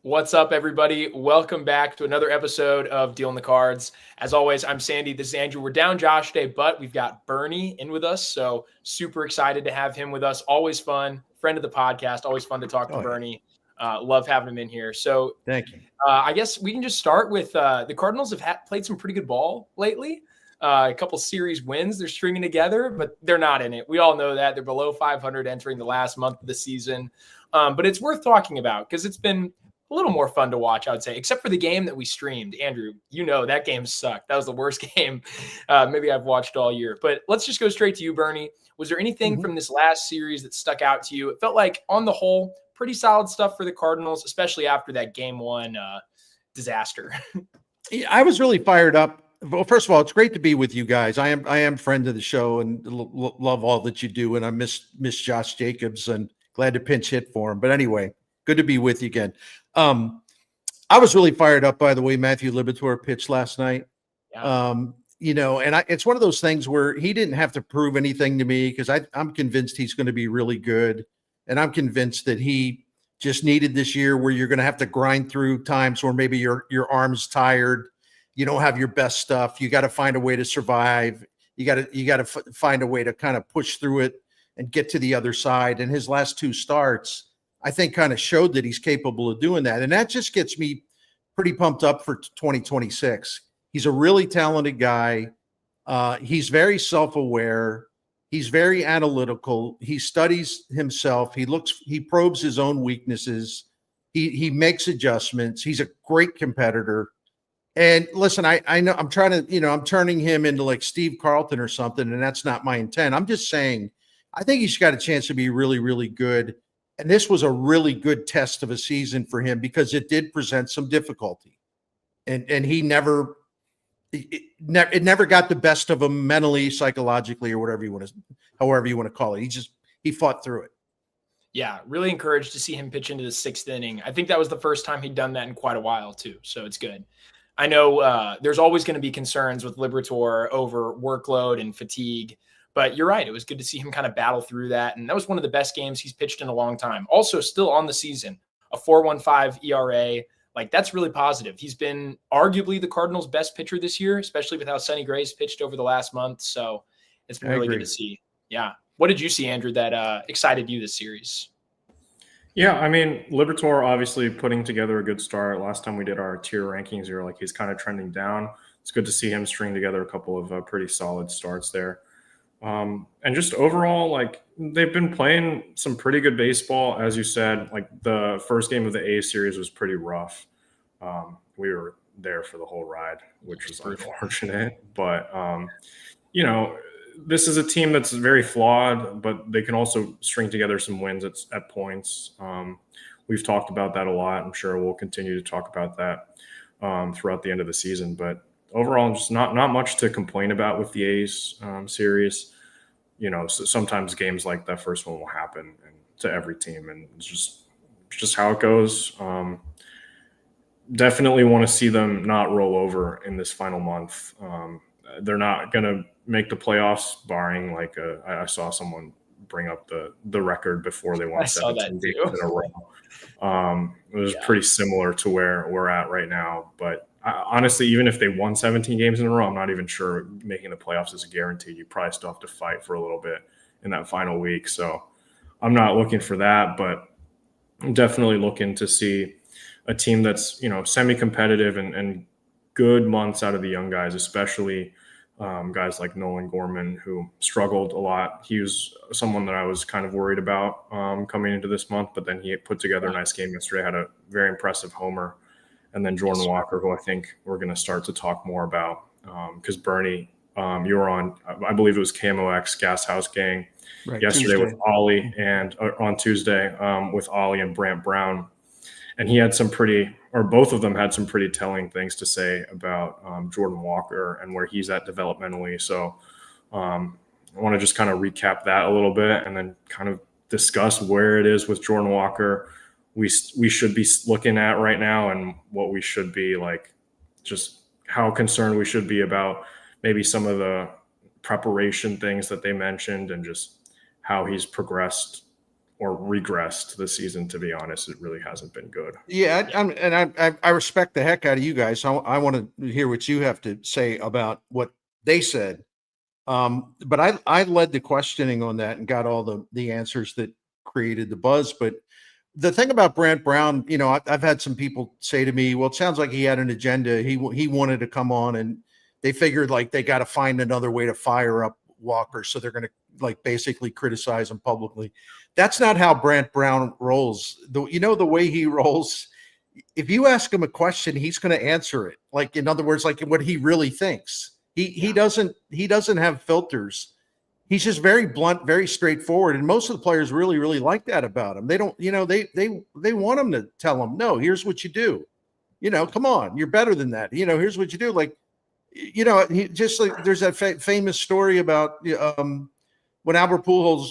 What's up, everybody? Welcome back to another episode of Dealing the Cards. As always, I'm Sandy. This is Andrew. We're down Josh today, but we've got Bernie in with us. So super excited to have him with us. Always fun. Friend of the podcast. Always fun to talk to Bernie. Love having him in here. So thank you. I guess we can just start with the Cardinals have played some pretty good ball lately. A couple series wins they're stringing together, but they're not in it. We all know that. They're below 500 entering the last month of the season. But it's worth talking about because it's been a little more fun to watch, I would say, except for the game that we streamed. Andrew, you know that game sucked. That was the worst game maybe I've watched all year. But let's just go straight to you, Bernie. Was there anything from this last series that stuck out to you? It felt like, on the whole, pretty solid stuff for the Cardinals, especially after that game one disaster. I was really fired up. Well, first of all, it's great to be with you guys. I am friend of the show and love all that you do. And I miss Josh Jacobs and glad to pinch hit for him. But anyway, good to be with you again. I was really fired up by the way Matthew Liberatore pitched last night. Yeah. It's one of those things where he didn't have to prove anything to me because I'm convinced he's going to be really good. And I'm convinced that he just needed this year where you're going to have to grind through times where maybe your arm's tired. You don't have your best stuff. You got to find a way to survive. You got to find a way to kind of push through it and get to the other side. And his last two starts, I think, kind of showed that he's capable of doing that. And that just gets me pretty pumped up for 2026. He's a really talented guy. He's very self-aware. He's very analytical. He studies himself. He probes his own weaknesses. He makes adjustments. He's a great competitor. And listen, I know I'm trying to, I'm turning him into like Steve Carlton or something, and that's not my intent. I'm just saying, I think he's got a chance to be really, really good. And this was a really good test of a season for him because it did present some difficulty. And he never got the best of him mentally, psychologically, or however you want to call it. He fought through it. Yeah, really encouraged to see him pitch into the sixth inning. I think that was the first time he'd done that in quite a while too. So it's good. I know there's always going to be concerns with Liberatore over workload and fatigue, but you're right. It was good to see him kind of battle through that. And that was one of the best games he's pitched in a long time. Also still on the season, a 4.15 ERA. Like, that's really positive. He's been arguably the Cardinals' best pitcher this year, especially with how Sonny Gray's pitched over the last month. So it's been really good to see. Yeah. What did you see, Andrew, that excited you this series? Yeah, I mean, Liberatore obviously putting together a good start. Last time we did our tier rankings, you were like, he's kind of trending down. It's good to see him string together a couple of pretty solid starts there. And just overall, like, they've been playing some pretty good baseball. As you said, like, the first game of the A series was pretty rough. We were there for the whole ride, which was unfortunate. But, this is a team that's very flawed, but they can also string together some wins at points. We've talked about that a lot. I'm sure we'll continue to talk about that throughout the end of the season. But overall, just not much to complain about with the A's series. So sometimes games like that first one will happen to every team, and it's just how it goes. Definitely want to see them not roll over in this final month. They're not going to make the playoffs, barring I saw someone bring up the record before they won 17 games in a row. It was pretty similar to where we're at right now. But honestly, even if they won 17 games in a row, I'm not even sure making the playoffs is a guarantee. You probably still have to fight for a little bit in that final week. So I'm not looking for that, but I'm definitely looking to see a team that's, semi-competitive and good months out of the young guys, especially guys like Nolan Gorman, who struggled a lot. He was someone that I was kind of worried about coming into this month, but then he put together a nice game yesterday, had a very impressive homer. And then Jordan Walker, who I think we're going to start to talk more about because Bernie, you were on, I believe it was KMOX Gashouse Gang yesterday with Oli and on Tuesday with Oli and Brant Brown. And he had both of them had some pretty telling things to say about Jordan Walker and where he's at developmentally. So I want to just kind of recap that a little bit and then kind of discuss where it is with Jordan Walker we should be looking at right now and what we should be like, just how concerned we should be about maybe some of the preparation things that they mentioned and just how he's progressed regressed this season. To be honest, it really hasn't been good. Yeah, I respect the heck out of you guys. I want to hear what you have to say about what they said. But I led the questioning on that and got all the answers that created the buzz. But the thing about Brant Brown, I've had some people say to me, well, it sounds like he had an agenda. He wanted to come on, and they figured like they got to find another way to fire up Walker. So they're going to like basically criticize him publicly. That's not how Brant Brown rolls. The way he rolls, if you ask him a question, he's going to answer it. Like, in other words, like what he really thinks. He doesn't have filters. He's just very blunt, very straightforward. And most of the players really, really like that about him. They don't, they want him to tell them, no, here's what you do. Come on, you're better than that. Here's what you do. Like, he just like there's that famous story about when Albert Pujols,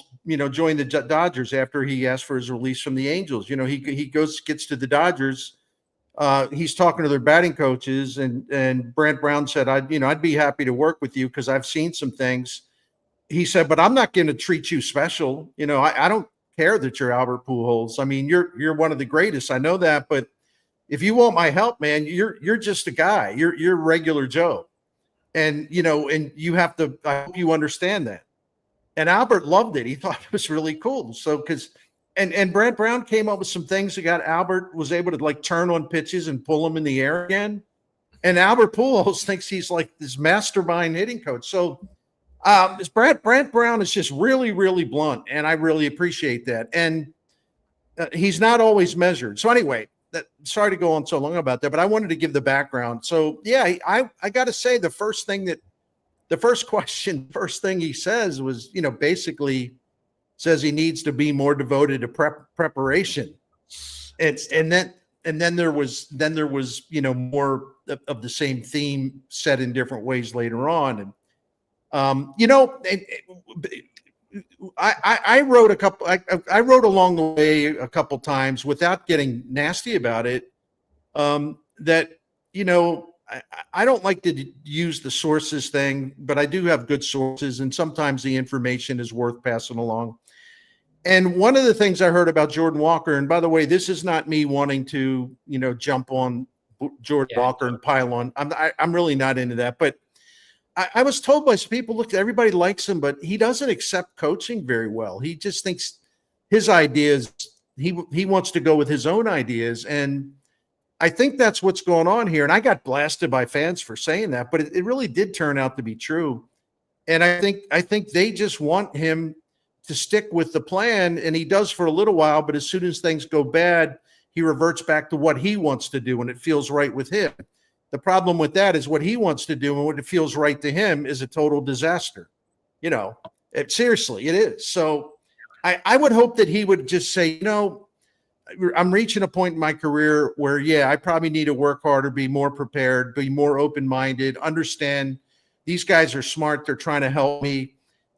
joined the Dodgers after he asked for his release from the Angels. He gets to the Dodgers. He's talking to their batting coaches, and Brant Brown said, I'd be happy to work with you because I've seen some things. He said, but I'm not going to treat you special. I don't care that you're Albert Pujols. I mean, you're one of the greatest. I know that, but if you want my help, man, you're just a guy. You're regular Joe. And, and you have to, I hope you understand that. And Albert loved it. He thought it was really cool. So, and Brant Brown came up with some things that got Albert was able to like turn on pitches and pull them in the air again. And Albert Pujols thinks he's like this mastermind hitting coach. So Brant Brown is just really, really blunt. And I really appreciate that. And he's not always measured. So anyway, sorry to go on so long about that, but I wanted to give the background. So yeah, I got to say the first thing he says was, basically says he needs to be more devoted to preparation. And then there was more of the same theme said in different ways later on. And I wrote along the way a couple times without getting nasty about it. That, I don't like to use the sources thing, but I do have good sources, and sometimes the information is worth passing along. And one of the things I heard about Jordan Walker, and by the way, this is not me wanting to, jump on Jordan Walker and pile on. I'm really not into that, but I was told by some people, look, everybody likes him, but he doesn't accept coaching very well. He just thinks his ideas, he wants to go with his own ideas. And I think that's what's going on here. And I got blasted by fans for saying that, but it really did turn out to be true. And I think they just want him to stick with the plan, and he does for a little while, but as soon as things go bad, he reverts back to what he wants to do, and it feels right with him. The problem with that is what he wants to do and what it feels right to him is a total disaster. Seriously, it is. So I would hope that he would just say, I'm reaching a point in my career where, I probably need to work harder, be more prepared, be more open-minded, understand these guys are smart. They're trying to help me.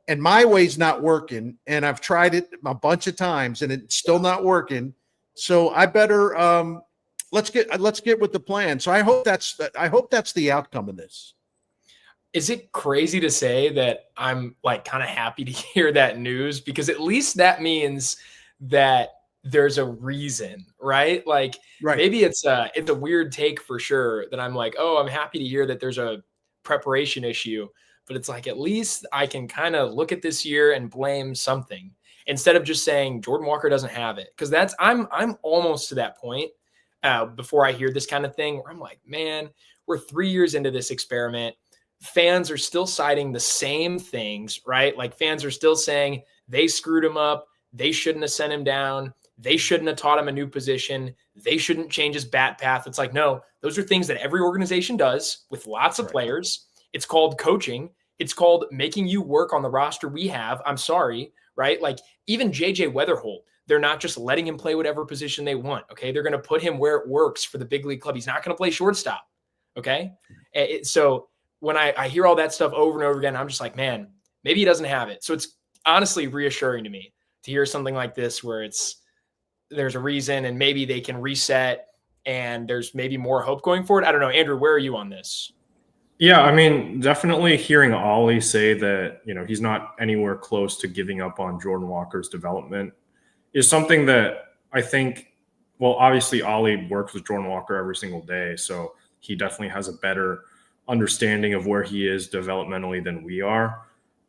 And my way's not working. And I've tried it a bunch of times and it's still not working. So I better, let's get with the plan. So I hope that's the outcome of this. Is it crazy to say that I'm like kind of happy to hear that news? Because at least that means that there's a reason, right? Like maybe it's a weird take for sure that I'm like, oh, I'm happy to hear that there's a preparation issue, but it's like, at least I can kind of look at this year and blame something instead of just saying Jordan Walker doesn't have it. Cause I'm almost to that point before I hear this kind of thing where I'm like, man, we're 3 years into this experiment. Fans are still citing the same things, right? Like fans are still saying they screwed him up. They shouldn't have sent him down. They shouldn't have taught him a new position. They shouldn't change his bat path. It's like, no, those are things that every organization does with lots of players. It's called coaching. It's called making you work on the roster we have. I'm sorry, right? Like even JJ Weatherholt, they're not just letting him play whatever position they want. Okay. They're going to put him where it works for the big league club. He's not going to play shortstop. Okay. So when I hear all that stuff over and over again, I'm just like, man, maybe he doesn't have it. So it's honestly reassuring to me to hear something like this where there's a reason and maybe they can reset and there's maybe more hope going forward. I don't know. Andrew, where are you on this? Yeah, I mean, definitely hearing Oli say that, he's not anywhere close to giving up on Jordan Walker's development is something that I think, well, obviously Oli works with Jordan Walker every single day, so he definitely has a better understanding of where he is developmentally than we are.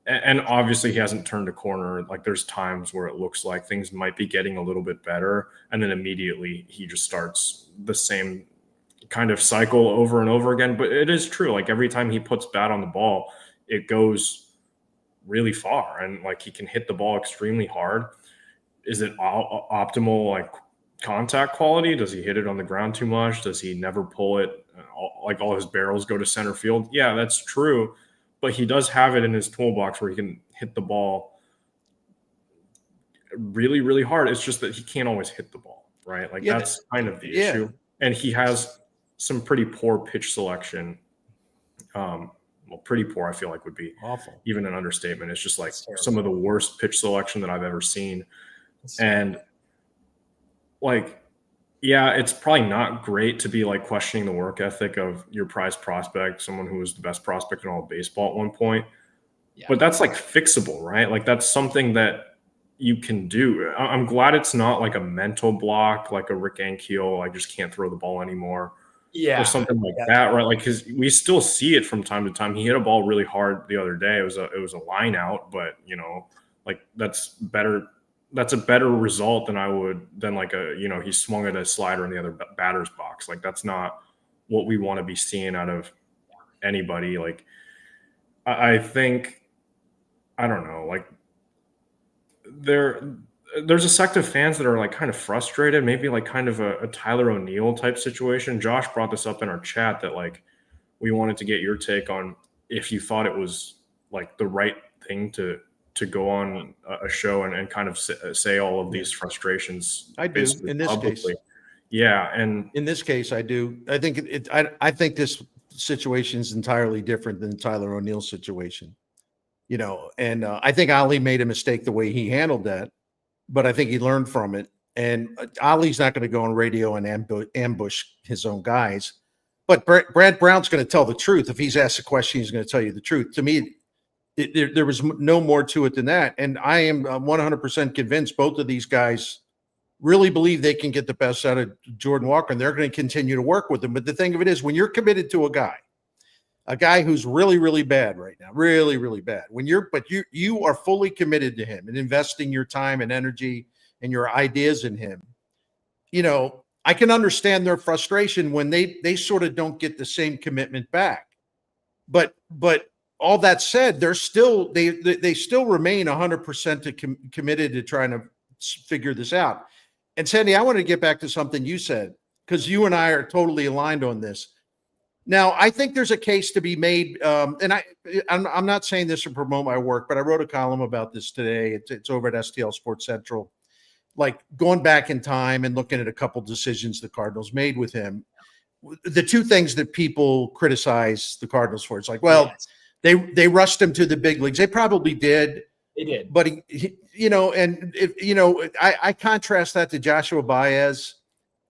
And obviously he hasn't turned a corner. Like there's times where it looks like things might be getting a little bit better, and then immediately he just starts the same kind of cycle over and over again. But it is true. Like every time he puts bat on the ball, it goes really far, and like he can hit the ball extremely hard. Is it optimal like contact quality? Does he hit it on the ground too much? Does he never pull it? Like all his barrels go to center field? Yeah, that's true. But he does have it in his toolbox where he can hit the ball really, really hard. It's just that he can't always hit the ball, right? Like that's kind of the issue. And he has some pretty poor pitch selection. Well, pretty poor, I feel like would be awful. Even an understatement. It's just like some of the worst pitch selection that I've ever seen. And like, yeah, it's probably not great to be like questioning the work ethic of your prized prospect, someone who was the best prospect in all of baseball at one point. Yeah. But that's like fixable, right? Like that's something that you can do. I'm glad it's not like a mental block, like a Rick Ankiel, I just can't throw the ball anymore. Yeah. Or something like that, right? Like, because we still see it from time to time. He hit a ball really hard the other day. It was a line out, but you know, like that's better. That's a better result than like he swung at a slider in the other batter's box. Like that's not what we want to be seeing out of anybody. Like I think, I don't know, like there's a sect of fans that are like kind of frustrated, maybe like kind of a Tyler O'Neill type situation. Josh brought this up in our chat that like we wanted to get your take on if you thought it was like the right thing to go on a show and kind of say all of these frustrations. I do in this publicly. case. Yeah. And in this case, I do. I think I think this situation is entirely different than the Tyler O'Neill situation, you know, and I think Oli made a mistake the way he handled that, but I think he learned from it. And Oli's not going to go on radio and ambush his own guys, but Brant Brown's going to tell the truth. If he's asked a question, he's going to tell you the truth. To me, there was no more to it than that. And I am 100% convinced both of these guys really believe they can get the best out of Jordan Walker, and they're going to continue to work with him. But the thing of it is, when you're committed to a guy who's really, really bad right now, really, really bad, you are fully committed to him and investing your time and energy and your ideas in him, you know, I can understand their frustration when they sort of don't get the same commitment back. But all that said, they still remain 100% committed to trying to figure this out. And Sandy, I want to get back to something you said, because you and I are totally aligned on this. Now, I think there's a case to be made, and I'm not saying this to promote my work, but I wrote a column about this today. It's over at STL Sports Central, like going back in time and looking at a couple decisions the Cardinals made with him. The two things that people criticize the Cardinals for, it's like, well, they rushed him to the big leagues. They probably did. They did. But, I contrast that to Joshua Baez.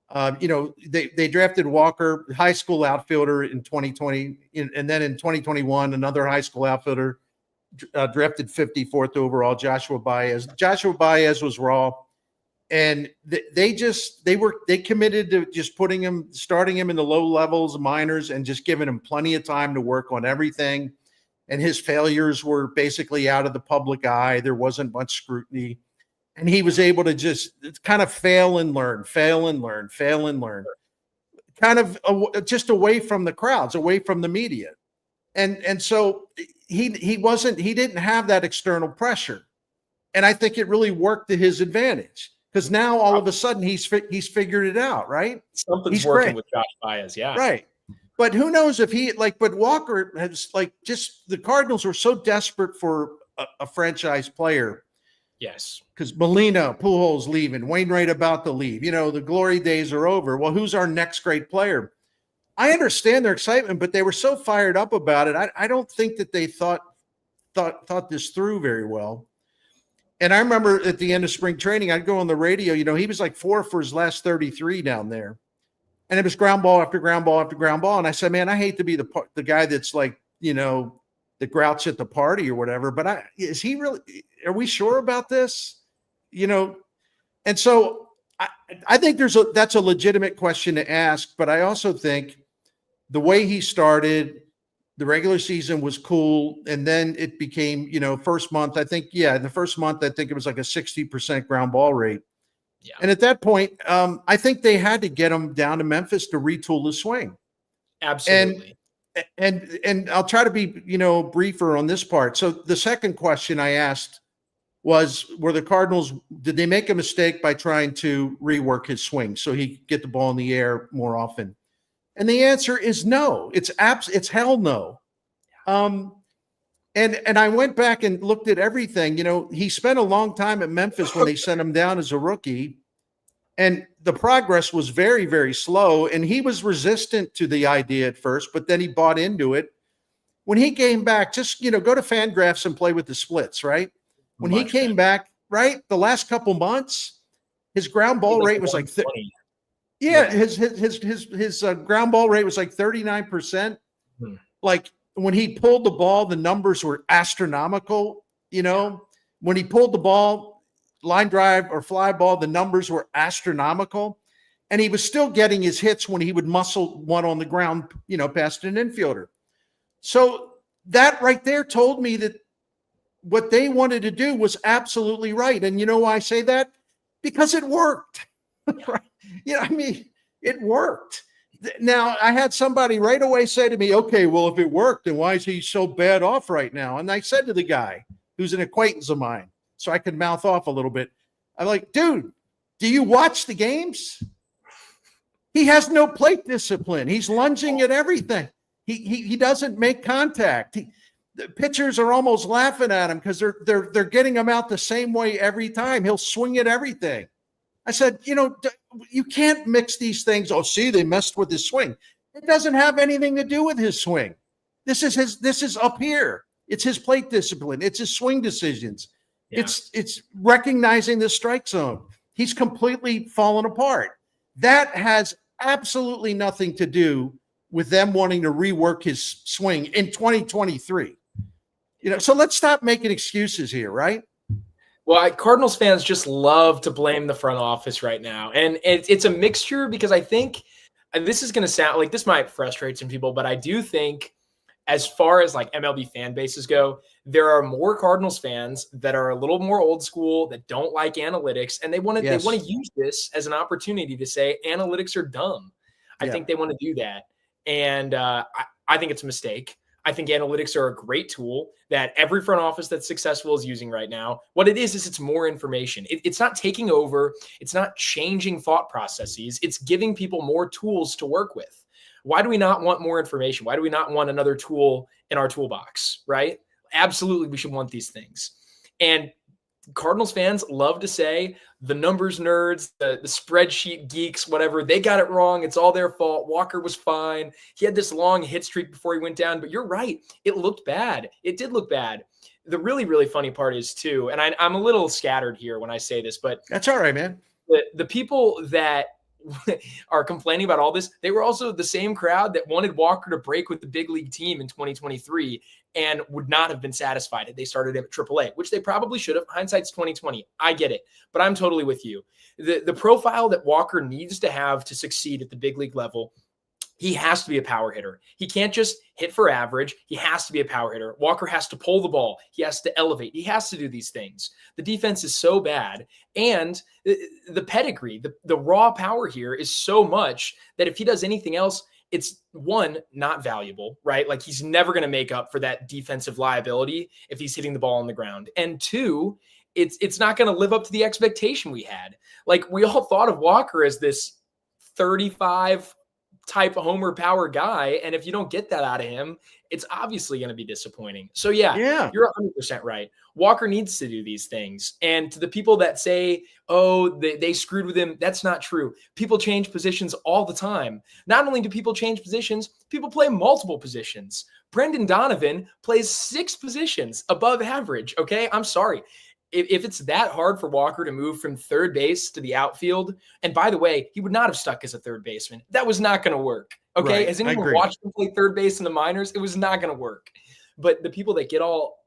They drafted Walker, high school outfielder in 2020. And then in 2021, another high school outfielder drafted 54th overall, Joshua Baez. Joshua Baez was raw. And they committed to just starting him in the low levels, minors, and just giving him plenty of time to work on everything. And his failures were basically out of the public eye. There wasn't much scrutiny. And he was able to just kind of fail and learn, kind of just away from the crowds, away from the media. And so he didn't have that external pressure. And I think it really worked to his advantage, because now all of a sudden he's figured it out, right? Something's working with Josh Baez, yeah. Right. But who knows if but Walker has the Cardinals were so desperate for a franchise player. Yes. Because Molina, Pujols leaving, Wainwright about to leave. The glory days are over. Well, who's our next great player? I understand their excitement, but they were so fired up about it. I don't think that they thought this through very well. And I remember at the end of spring training, I'd go on the radio. He was like 4 for his last 33 down there. And it was ground ball after ground ball after ground ball. And I said, man, I hate to be the guy that's like, the grouch at the party or whatever. But is he really? Are we sure about this? And so I think that's a legitimate question to ask, but I also think the way he started, the regular season was cool. And then it became, first month, in the first month, I think it was like a 60% ground ball rate. Yeah. And at that point, I think they had to get him down to Memphis to retool his swing. Absolutely. And I'll try to be, briefer on this part. So the second question I asked was, did they make a mistake by trying to rework his swing so he could get the ball in the air more often? And the answer is no. It's hell no. And I went back and looked at everything. He spent a long time at Memphis when they sent him down as a rookie, and the progress was very, very slow. And he was resistant to the idea at first, but then he bought into it. When he came back, just go to Fangraphs and play with the splits, right? When he came back, right, the last couple months, his ground ball rate was like 30. Yeah, his ground ball rate was like 39%. Like when he pulled the ball, the numbers were astronomical. When he pulled the ball, line drive or fly ball, the numbers were astronomical. And he was still getting his hits when he would muscle one on the ground, past an infielder. So that right there told me that what they wanted to do was absolutely right. And you know why I say that? Because it worked. Right? It worked. Now, I had somebody right away say to me, okay, well, if it worked, then why is he so bad off right now? And I said to the guy, who's an acquaintance of mine, so I could mouth off a little bit, I'm like, dude, do you watch the games? He has no plate discipline. He's lunging at everything. He doesn't make contact. The pitchers are almost laughing at him because they're getting him out the same way every time. He'll swing at everything. I said, you can't mix these things. Oh, see, they messed with his swing. It doesn't have anything to do with his swing. This is up here. It's his plate discipline. It's his swing decisions. Yeah. It's recognizing the strike zone. He's completely fallen apart. That has absolutely nothing to do with them wanting to rework his swing in 2023. So let's stop making excuses here, right? Well, Cardinals fans just love to blame the front office right now. And it's a mixture because I think, and this is going to sound like this might frustrate some people, but I do think as far as like MLB fan bases go, there are more Cardinals fans that are a little more old school, that don't like analytics, and they want to use this as an opportunity to say analytics are dumb. I think they want to do that. And I think it's a mistake. I think analytics are a great tool that every front office that's successful is using right now. What it is it's more information. It's not taking over. It's not changing thought processes. It's giving people more tools to work with. Why do we not want more information? Why do we not want another tool in our toolbox, right? Absolutely, we should want these things. And Cardinals fans love to say the numbers nerds, the spreadsheet geeks, whatever, they got it wrong. It's all their fault. Walker was fine. He had this long hit streak before he went down, but you're right. It looked bad. It did look bad. The really, really funny part is too, and I'm a little scattered here when I say this, but that's all right, man. The people that are complaining about all this, they were also the same crowd that wanted Walker to break with the big league team in 2023 and would not have been satisfied if they started him at AAA, which they probably should have. Hindsight's 2020. I get it, but I'm totally with you. The profile that Walker needs to have to succeed at the big league level, he has to be a power hitter. He can't just hit for average. He has to be a power hitter. Walker has to pull the ball. He has to elevate. He has to do these things. The defense is so bad. And the pedigree, the raw power here is so much that if he does anything else, it's one, not valuable, right? Like he's never going to make up for that defensive liability if he's hitting the ball on the ground. And two, it's not going to live up to the expectation we had. Like we all thought of Walker as this 35 type of homer power guy. And if you don't get that out of him, it's obviously going to be disappointing. So yeah, you're 100% right. Walker needs to do these things. And to the people that say, oh, they screwed with him, that's not true. People change positions all the time. Not only do people change positions, people play multiple positions. Brendan Donovan plays 6 positions above average. Okay. I'm sorry. If it's that hard for Walker to move from third base to the outfield, and by the way, he would not have stuck as a third baseman. That was not going to work. Okay. Right. Has anyone watched him play third base in the minors? It was not going to work. But the people that get all,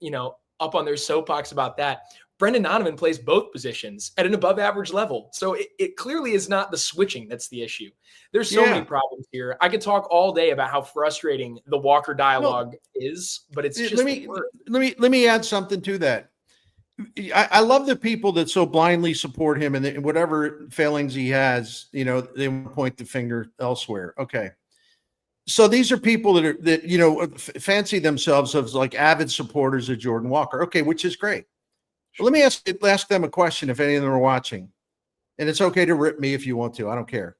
up on their soapbox about that, Brendan Donovan plays both positions at an above average level. So it clearly is not the switching that's the issue. There's so many problems here. I could talk all day about how frustrating the Walker dialogue is, but it's just let me add something to that. I love the people that so blindly support him and whatever failings he has, they want to point the finger elsewhere. Okay. So these are people that fancy themselves as like avid supporters of Jordan Walker. Okay, which is great. But let me ask them a question if any of them are watching. And it's okay to rip me if you want to. I don't care.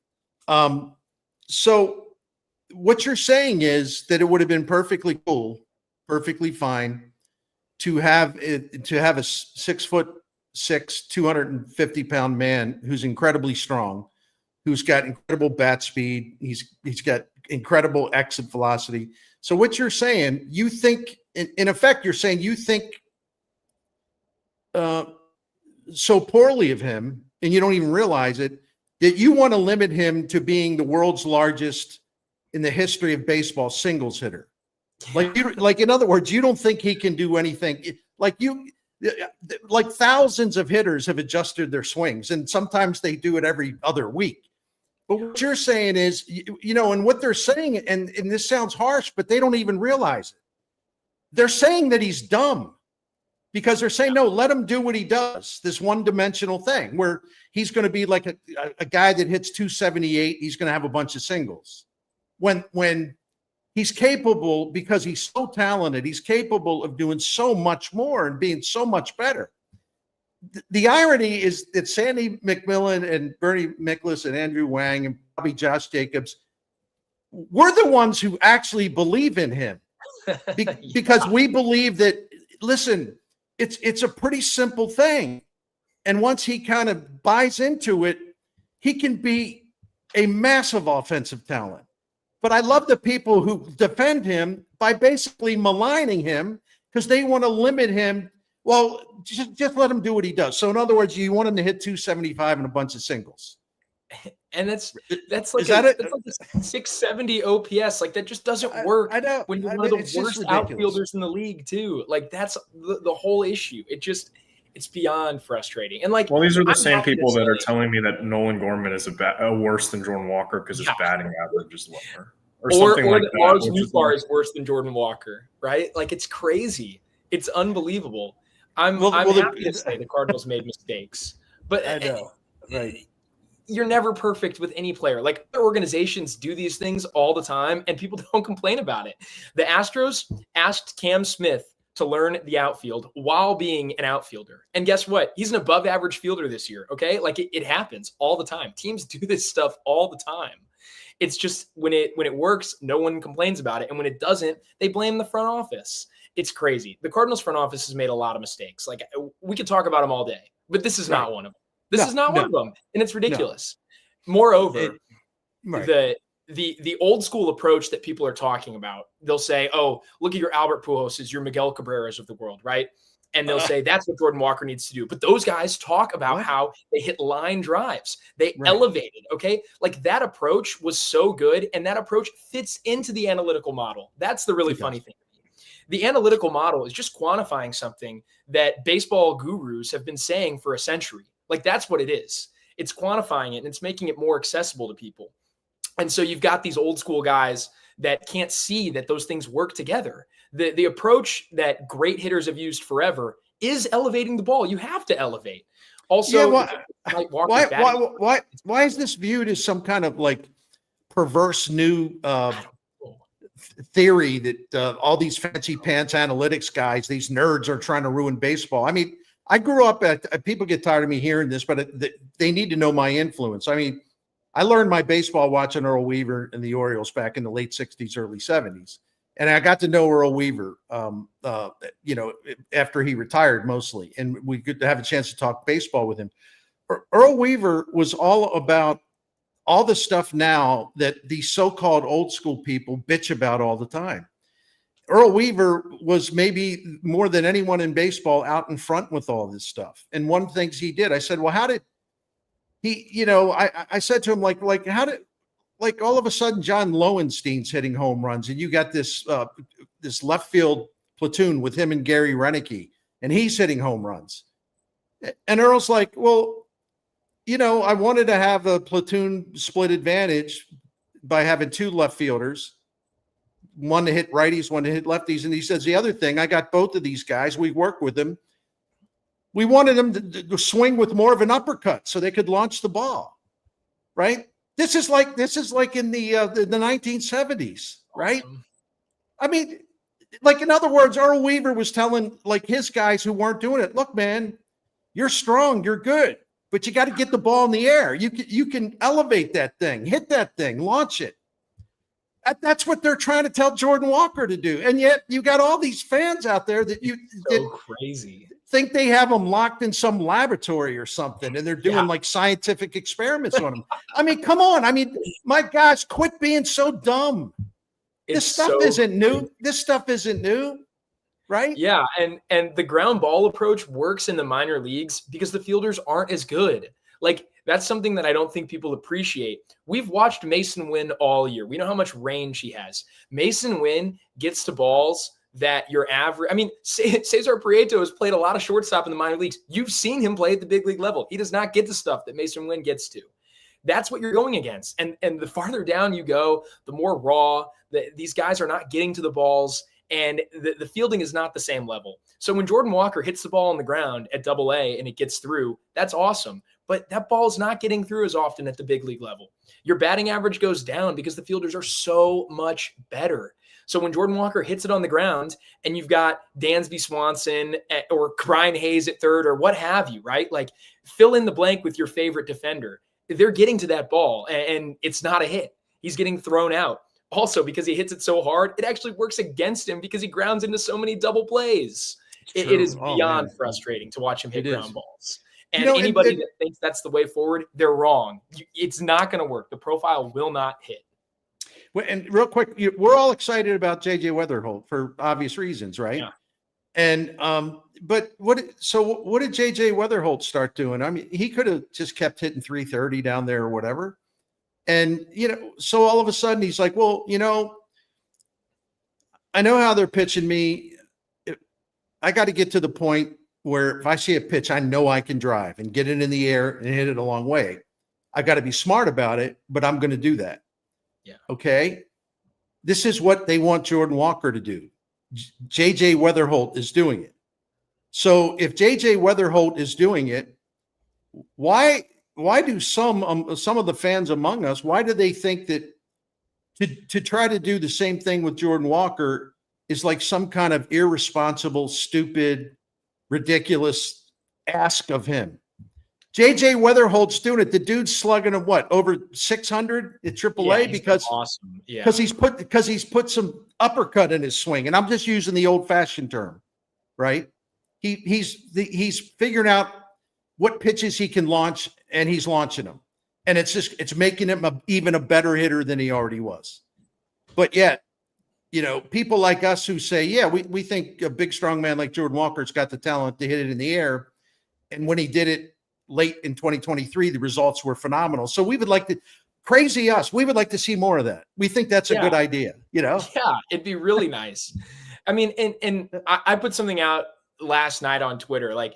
So what you're saying is that it would have been perfectly cool, perfectly fine to have a 6'6", 250-pound man who's incredibly strong, who's got incredible bat speed. He's got incredible exit velocity. So what you're saying, you think, in effect, you're saying you think so poorly of him, and you don't even realize it, that you want to limit him to being the world's largest in the history of baseball singles hitter. Like in other words, you don't think he can do anything. Like thousands of hitters have adjusted their swings, and sometimes they do it every other week. But what you're saying is, and what they're saying, and this sounds harsh, but they don't even realize it. They're saying that he's dumb because they're saying, no, let him do what he does, this one-dimensional thing where he's going to be like a guy that hits 278. He's going to have a bunch of singles. When he's capable, because he's so talented, he's capable of doing so much more and being so much better. The irony is that Sandy McMillan and Bernie Miklasz and Andrew Wang and probably Josh Jacobs were the ones who actually believe in him because we believe that, listen, it's a pretty simple thing. And once he kind of buys into it, he can be a massive offensive talent. But I love the people who defend him by basically maligning him because they want to limit him. Well, just let him do what he does. So in other words, you want him to hit 275 and a bunch of singles. And that's like a 670 OPS. Like that just doesn't work. I know. When you're one of the worst outfielders in the league too. Like that's the whole issue. It's beyond frustrating. And like, well, these are the same people that are telling me that Nolan Gorman is worse than Jordan Walker because his batting average is lower, or something like that. Lars Nootbaar is worse than Jordan Walker, right? Like it's crazy. It's unbelievable. I'm happy to say the Cardinals made mistakes, but I know, right? You're never perfect with any player. Like other organizations do these things all the time, and people don't complain about it. The Astros asked Cam Smith to learn the outfield while being an outfielder. And guess what? He's an above average fielder this year. Okay. Like it happens all the time. Teams do this stuff all the time. It's just when it works, no one complains about it. And when it doesn't, they blame the front office. It's crazy. The Cardinals front office has made a lot of mistakes. Like we could talk about them all day, but this is not one of them. This is not one of them. And it's ridiculous. Moreover, the old school approach that people are talking about, they'll say, oh, look at your Albert Pujoses, your Miguel Cabreras of the world, right? And they'll say that's what Jordan Walker needs to do. But those guys talk about how they hit line drives. They elevated, okay? Like that approach was so good, and that approach fits into the analytical model. That's the really funny thing. The analytical model is just quantifying something that baseball gurus have been saying for a century. Like that's what it is. It's quantifying it, and it's making it more accessible to people. And so you've got these old school guys that can't see that those things work together. The approach that great hitters have used forever is elevating the ball. You have to elevate. Also, why is this viewed as some kind of like perverse new theory that all these fancy pants analytics guys, these nerds, are trying to ruin baseball? I mean, I grew up people get tired of me hearing this, but they need to know my influence. I mean, I learned my baseball watching Earl Weaver and the Orioles back in the late 60s, early 70s. And I got to know Earl Weaver, after he retired mostly. And we could have a chance to talk baseball with him. Earl Weaver was all about all the stuff now that these so-called old school people bitch about all the time. Earl Weaver was maybe more than anyone in baseball out in front with all this stuff. And one of the things he did, I said, well, how did he, I said to him, how did, all of a sudden John Lowenstein's hitting home runs and you got this left field platoon with him and Gary Renicky, and he's hitting home runs. And Earl's like, well, I wanted to have a platoon split advantage by having two left fielders, one to hit righties, one to hit lefties. And he says, the other thing, I got both of these guys. We worked with them. We wanted them to swing with more of an uppercut so they could launch the ball, right? This is like in the 1970s, right? Awesome. I mean, like, in other words, Earl Weaver was telling like his guys who weren't doing it, look, man, you're strong, you're good, but you got to get the ball in the air. You can elevate that thing, hit that thing, launch it. That's what they're trying to tell Jordan Walker to do. And yet you got all these fans out there that crazy think they have them locked in some laboratory or something, and they're doing like scientific experiments on them. I mean, come on. I mean, my gosh, quit being so dumb. This stuff isn't new. This stuff isn't new, right? Yeah, and the ground ball approach works in the minor leagues because the fielders aren't as good. Like, that's something that I don't think people appreciate. We've watched Mason Wynn all year. We know how much range he has. Mason Wynn gets to balls that your average, I mean, Cesar Prieto has played a lot of shortstop in the minor leagues. You've seen him play at the big league level. He does not get the stuff that Mason Wynn gets to. That's what you're going against. And the farther down you go, the more raw. These guys are not getting to the balls, and the fielding is not the same level. So when Jordan Walker hits the ball on the ground at AA and it gets through, that's awesome. But that ball is not getting through as often at the big league level. Your batting average goes down because the fielders are so much better. So when Jordan Walker hits it on the ground and you've got Dansby Swanson or Brian Hayes at third or what have you, right? Like, fill in the blank with your favorite defender. They're getting to that ball and it's not a hit. He's getting thrown out. Also, because he hits it so hard, it actually works against him because he grounds into so many double plays. It is beyond frustrating to watch him hit ground balls. And anybody that thinks that's the way forward, they're wrong. It's not going to work. The profile will not hit. Well, and real quick, we're all excited about JJ Weatherholt for obvious reasons, right? Yeah. And but what did JJ Weatherholt start doing? I mean, he could have just kept hitting 330 down there or whatever. And, so all of a sudden he's like, well, I know how they're pitching me. I got to get to the point where if I see a pitch, I know I can drive and get it in the air and hit it a long way. I got to be smart about it, but I'm going to do that. Yeah. Okay. This is what they want Jordan Walker to do. JJ Weatherholt is doing it. So if JJ Weatherholt is doing it, why do some of the fans among us, why do they think that to try to do the same thing with Jordan Walker is like some kind of irresponsible, stupid, ridiculous ask of him? JJ Weatherholt's doing it. The dude's slugging at what, over 600 at AAA because awesome. Yeah, because he's put some uppercut in his swing, and I'm just using the old-fashioned term, right? He's figuring out what pitches he can launch, and he's launching them, and it's making him even a better hitter than he already was. But yet, people like us who say, yeah, we think a big, strong man like Jordan Walker's got the talent to hit it in the air, and when he did it late in 2023, the results were phenomenal. So we would like to, crazy us, we would like to see more of that. We think that's a good idea, Yeah, it'd be really nice. I mean, and I put something out last night on Twitter, like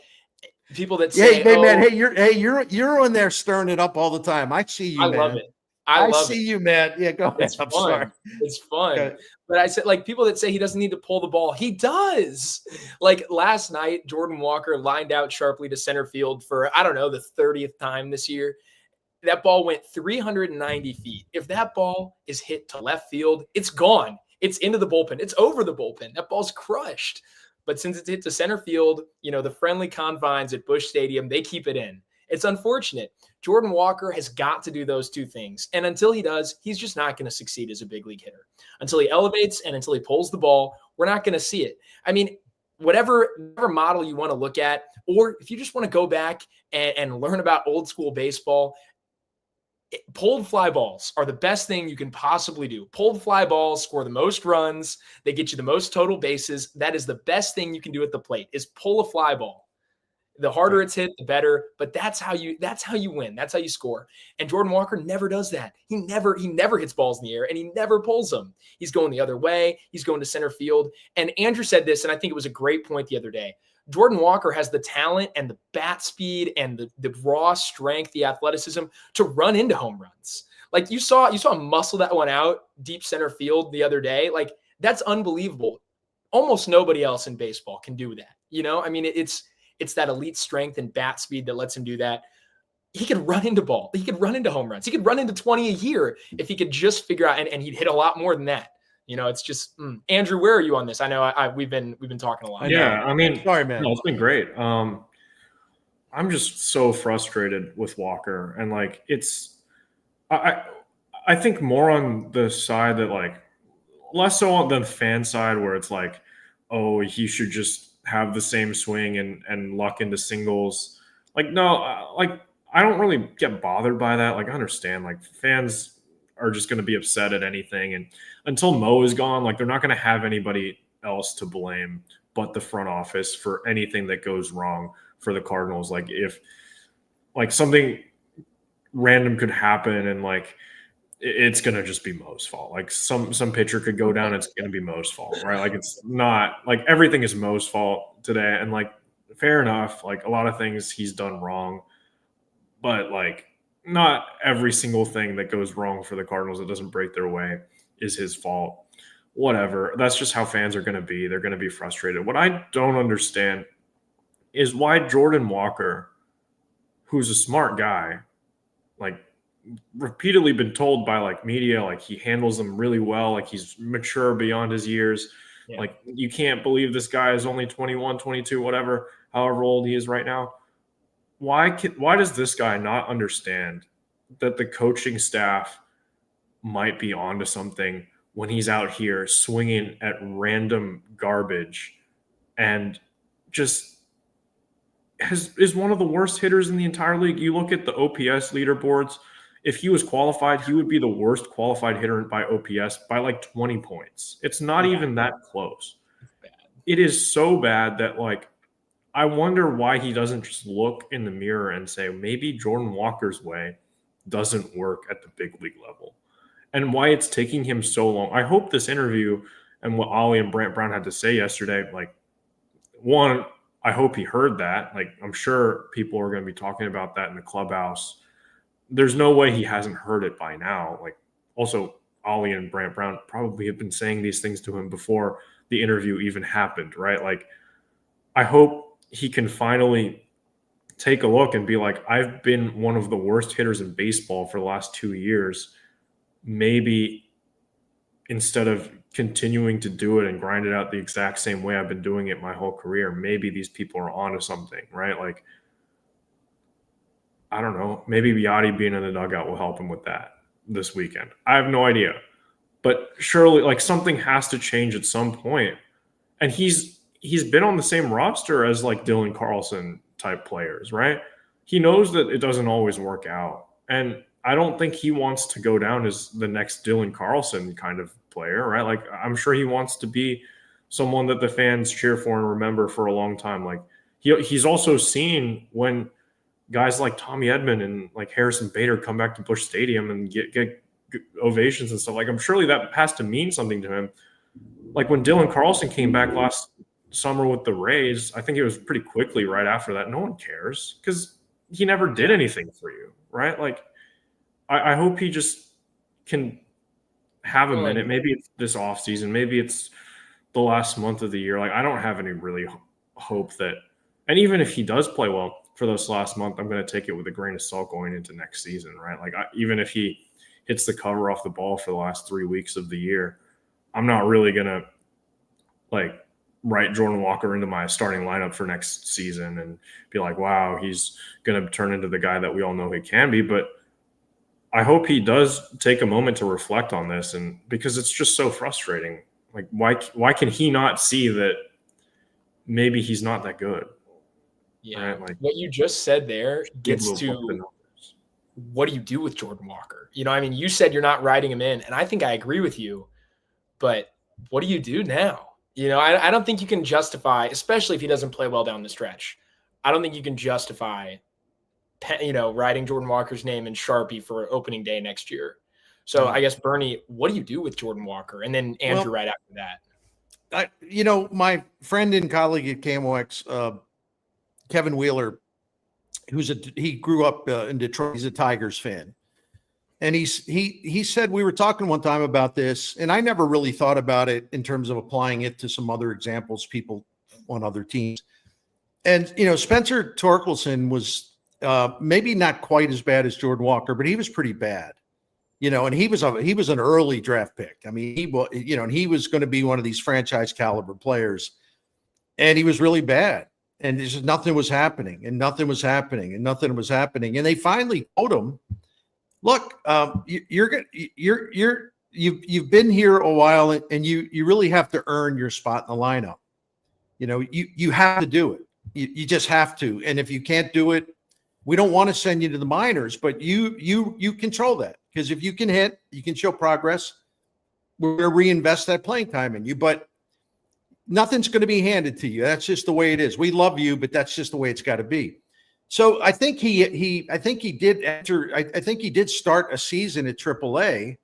people that say, man, you're on there stirring it up all the time. I see you, man. Love it. I see you, man. Yeah, go ahead. It's fun. Sorry. It's fun. Okay. But I said, like, people that say he doesn't need to pull the ball, he does. Like last night, Jordan Walker lined out sharply to center field for, I don't know, the 30th time this year. That ball went 390 feet. If that ball is hit to left field, it's gone. It's into the bullpen. It's over the bullpen. That ball's crushed. But since it's hit to center field, the friendly confines at Busch Stadium, they keep it in. It's unfortunate. Jordan Walker has got to do those two things. And until he does, he's just not going to succeed as a big league hitter. Until he elevates and until he pulls the ball, we're not going to see it. I mean, whatever model you want to look at, or if you just want to go back and learn about old school baseball, pulled fly balls are the best thing you can possibly do. Pulled fly balls score the most runs. They get you the most total bases. That is the best thing you can do at the plate, is pull a fly ball. The harder it's hit, the better. But that's how you win. That's how you score. And Jordan Walker never does that. He never hits balls in the air, and he never pulls them. He's going the other way. He's going to center field. And Andrew said this, and I think it was a great point the other day. Jordan Walker has the talent and the bat speed and the raw strength, the athleticism to run into home runs. Like you saw him muscle that one out deep center field the other day. Like that's unbelievable. Almost nobody else in baseball can do that. I mean, it's that elite strength and bat speed that lets him do that. He could run into ball. He could run into home runs. He could run into 20 a year if he could just figure out, and he'd hit a lot more than that. It's just Andrew, where are you on this? I know we've been talking a lot. Yeah, I mean, sorry, man. No, it's been great. I'm just so frustrated with Walker, and like I think more on the side that like less so on the fan side where it's like, oh, he should just have the same swing and luck into singles. Like no, like I don't really get bothered by that. Like I understand, like fans are just going to be upset at anything, and until Mo is gone, like they're not going to have anybody else to blame but the front office for anything that goes wrong for the Cardinals. Like if like something random could happen and like it's going to just be Mo's fault. Like some pitcher could go down, it's going to be Mo's fault, right? Like it's not like everything is Mo's fault today. And like, fair enough. Like a lot of things he's done wrong, but like not every single thing that goes wrong for the Cardinals that doesn't break their way is his fault. Whatever. That's just how fans are going to be. They're going to be frustrated. What I don't understand is why Jordan Walker, who's a smart guy, like repeatedly been told by like media, like he handles them really well. Like he's mature beyond his years. Yeah. Like you can't believe this guy is only 21, 22, whatever, however old he is right now. Why does this guy not understand that the coaching staff might be onto something when he's out here swinging at random garbage and just is one of the worst hitters in the entire league? You look at the OPS leaderboards. If he was qualified, he would be the worst qualified hitter by OPS by like 20 points. It's not even that close. It is so bad that like I wonder why he doesn't just look in the mirror and say maybe Jordan Walker's way doesn't work at the big league level, and why it's taking him so long. I hope this interview and what Oli and Brant Brown had to say yesterday, like one, I hope he heard that. Like I'm sure people are going to be talking about that in the clubhouse. There's no way he hasn't heard it by now. Like also Oli and Brant Brown probably have been saying these things to him before the interview even happened, right? Like I hope he can finally take a look and be like, I've been one of the worst hitters in baseball for the last 2 years. Maybe instead of continuing to do it and grind it out the exact same way I've been doing it my whole career, maybe these people are onto something, right? Like, I don't know. Maybe Yachty being in the dugout will help him with that this weekend. I have no idea. But surely, like, something has to change at some point. And he's been on the same roster as, like, Dylan Carlson type players, right? He knows that it doesn't always work out. And I don't think he wants to go down as the next Dylan Carlson kind of player, right? Like, I'm sure he wants to be someone that the fans cheer for and remember for a long time. Like, he's also seen when guys like Tommy Edman and like Harrison Bader come back to Busch Stadium and get ovations and stuff. Like, I'm surely that has to mean something to him. Like when Dylan Carlson came back last summer with the Rays, I think it was pretty quickly right after that. No one cares because he never did anything for you, right? Like, I hope he just can have a minute. Maybe it's this offseason. Maybe it's the last month of the year. Like, I don't have any really hope that – and even if he does play well for this last month, I'm going to take it with a grain of salt going into next season, right? Like, even if he hits the cover off the ball for the last 3 weeks of the year, I'm not really going to, like, write Jordan Walker into my starting lineup for next season and be like, wow, he's going to turn into the guy that we all know he can be. But I hope he does take a moment to reflect on this, and because it's just so frustrating. Like, why can he not see that maybe he's not that good? Yeah, right? Like, what you just said there gets to what do you do with Jordan Walker? You know, I mean, you said you're not writing him in, and I think I agree with you, but what do you do now? You know, I don't think you can justify, especially if he doesn't play well down the stretch. I don't think you can justify, you know, writing Jordan Walker's name in Sharpie for opening day next year. So I guess, Bernie, what do you do with Jordan Walker? And then Andrew right after that. my friend and colleague at KMOX, Kevin Wheeler, he grew up in Detroit. He's a Tigers fan. And he said, we were talking one time about this, and I never really thought about it in terms of applying it to some other examples, people on other teams. And, Spencer Torkelson was maybe not quite as bad as Jordan Walker, but he was pretty bad, and he was an early draft pick. I mean, and he was going to be one of these franchise caliber players, and he was really bad. And just nothing was happening, and nothing was happening, and nothing was happening. And they finally told him, look, you've been here a while, and you really have to earn your spot in the lineup. You have to do it. You just have to. And if you can't do it, we don't want to send you to the minors, but you control that, because if you can hit, you can show progress. We're going to reinvest that playing time in you, but nothing's going to be handed to you. That's just the way it is. We love you, but that's just the way it's got to be. So I think he did start a season at AAA,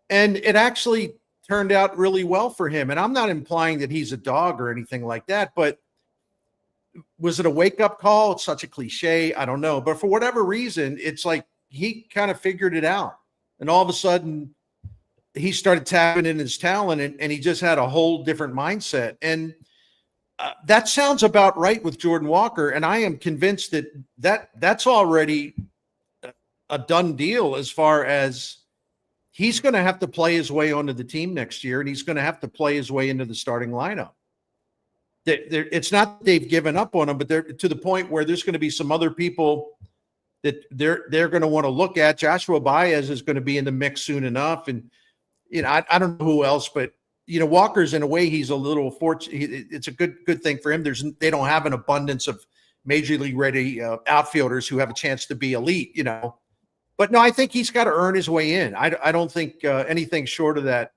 and it actually turned out really well for him. And I'm not implying that he's a dog or anything like that, but was it a wake-up call? It's such a cliche. I don't know. But for whatever reason, it's like he kind of figured it out. And all of a sudden, he started tapping in his talent, and he just had a whole different mindset. And that sounds about right with Jordan Walker. And I am convinced that's already a done deal, as far as he's going to have to play his way onto the team next year, and he's going to have to play his way into the starting lineup. It's not that they've given up on him, but they're to the point where there's going to be some other people that they're going to want to look at. Joshua Baez is going to be in the mix soon enough. And, I don't know who else, but, Walker's, in a way, he's a little fortunate. It's a good thing for him. They don't have an abundance of major league ready outfielders who have a chance to be elite, But no, I think he's got to earn his way in. I don't think anything short of that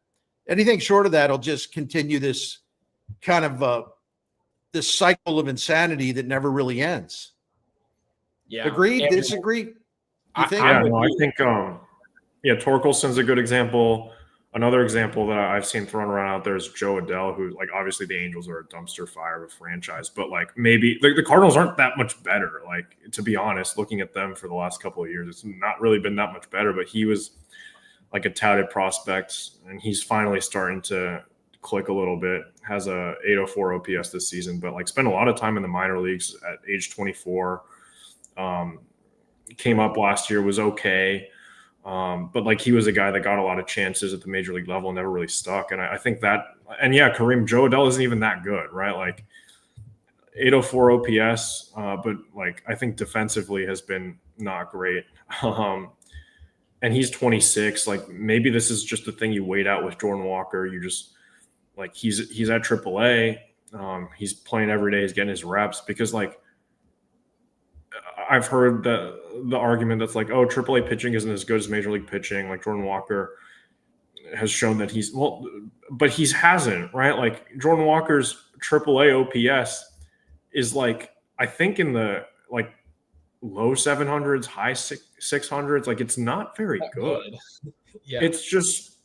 will just continue this kind of this cycle of insanity that never really ends. Yeah. Agreed? Disagree? I think Torkelson's a good example. Another example that I've seen thrown around out there is Joe Adell, who, like, obviously the Angels are a dumpster fire of a franchise, but, like, maybe the Cardinals aren't that much better. Like, to be honest, looking at them for the last couple of years, it's not really been that much better, but he was like a touted prospect, and he's finally starting to click a little bit. Has a 804 OPS this season, but, like, spent a lot of time in the minor leagues at age 24. Came up last year, was okay. But, like, he was a guy that got a lot of chances at the major league level and never really stuck. And I think that, and yeah, Joe Adell isn't even that good, right? Like, 804 OPS, but, like, I think defensively has been not great. And he's 26. Like, maybe this is just the thing you wait out with Jordan Walker. You just, like, he's at AAA. He's playing every day. He's getting his reps, because, like, I've heard the argument that's like, oh, AAA pitching isn't as good as major league pitching. Like, Jordan Walker has shown that but he hasn't, right? Like, Jordan Walker's AAA OPS is, like, I think in the, like, low 700s, high 600s. Like, it's not very good. Yeah. It's just,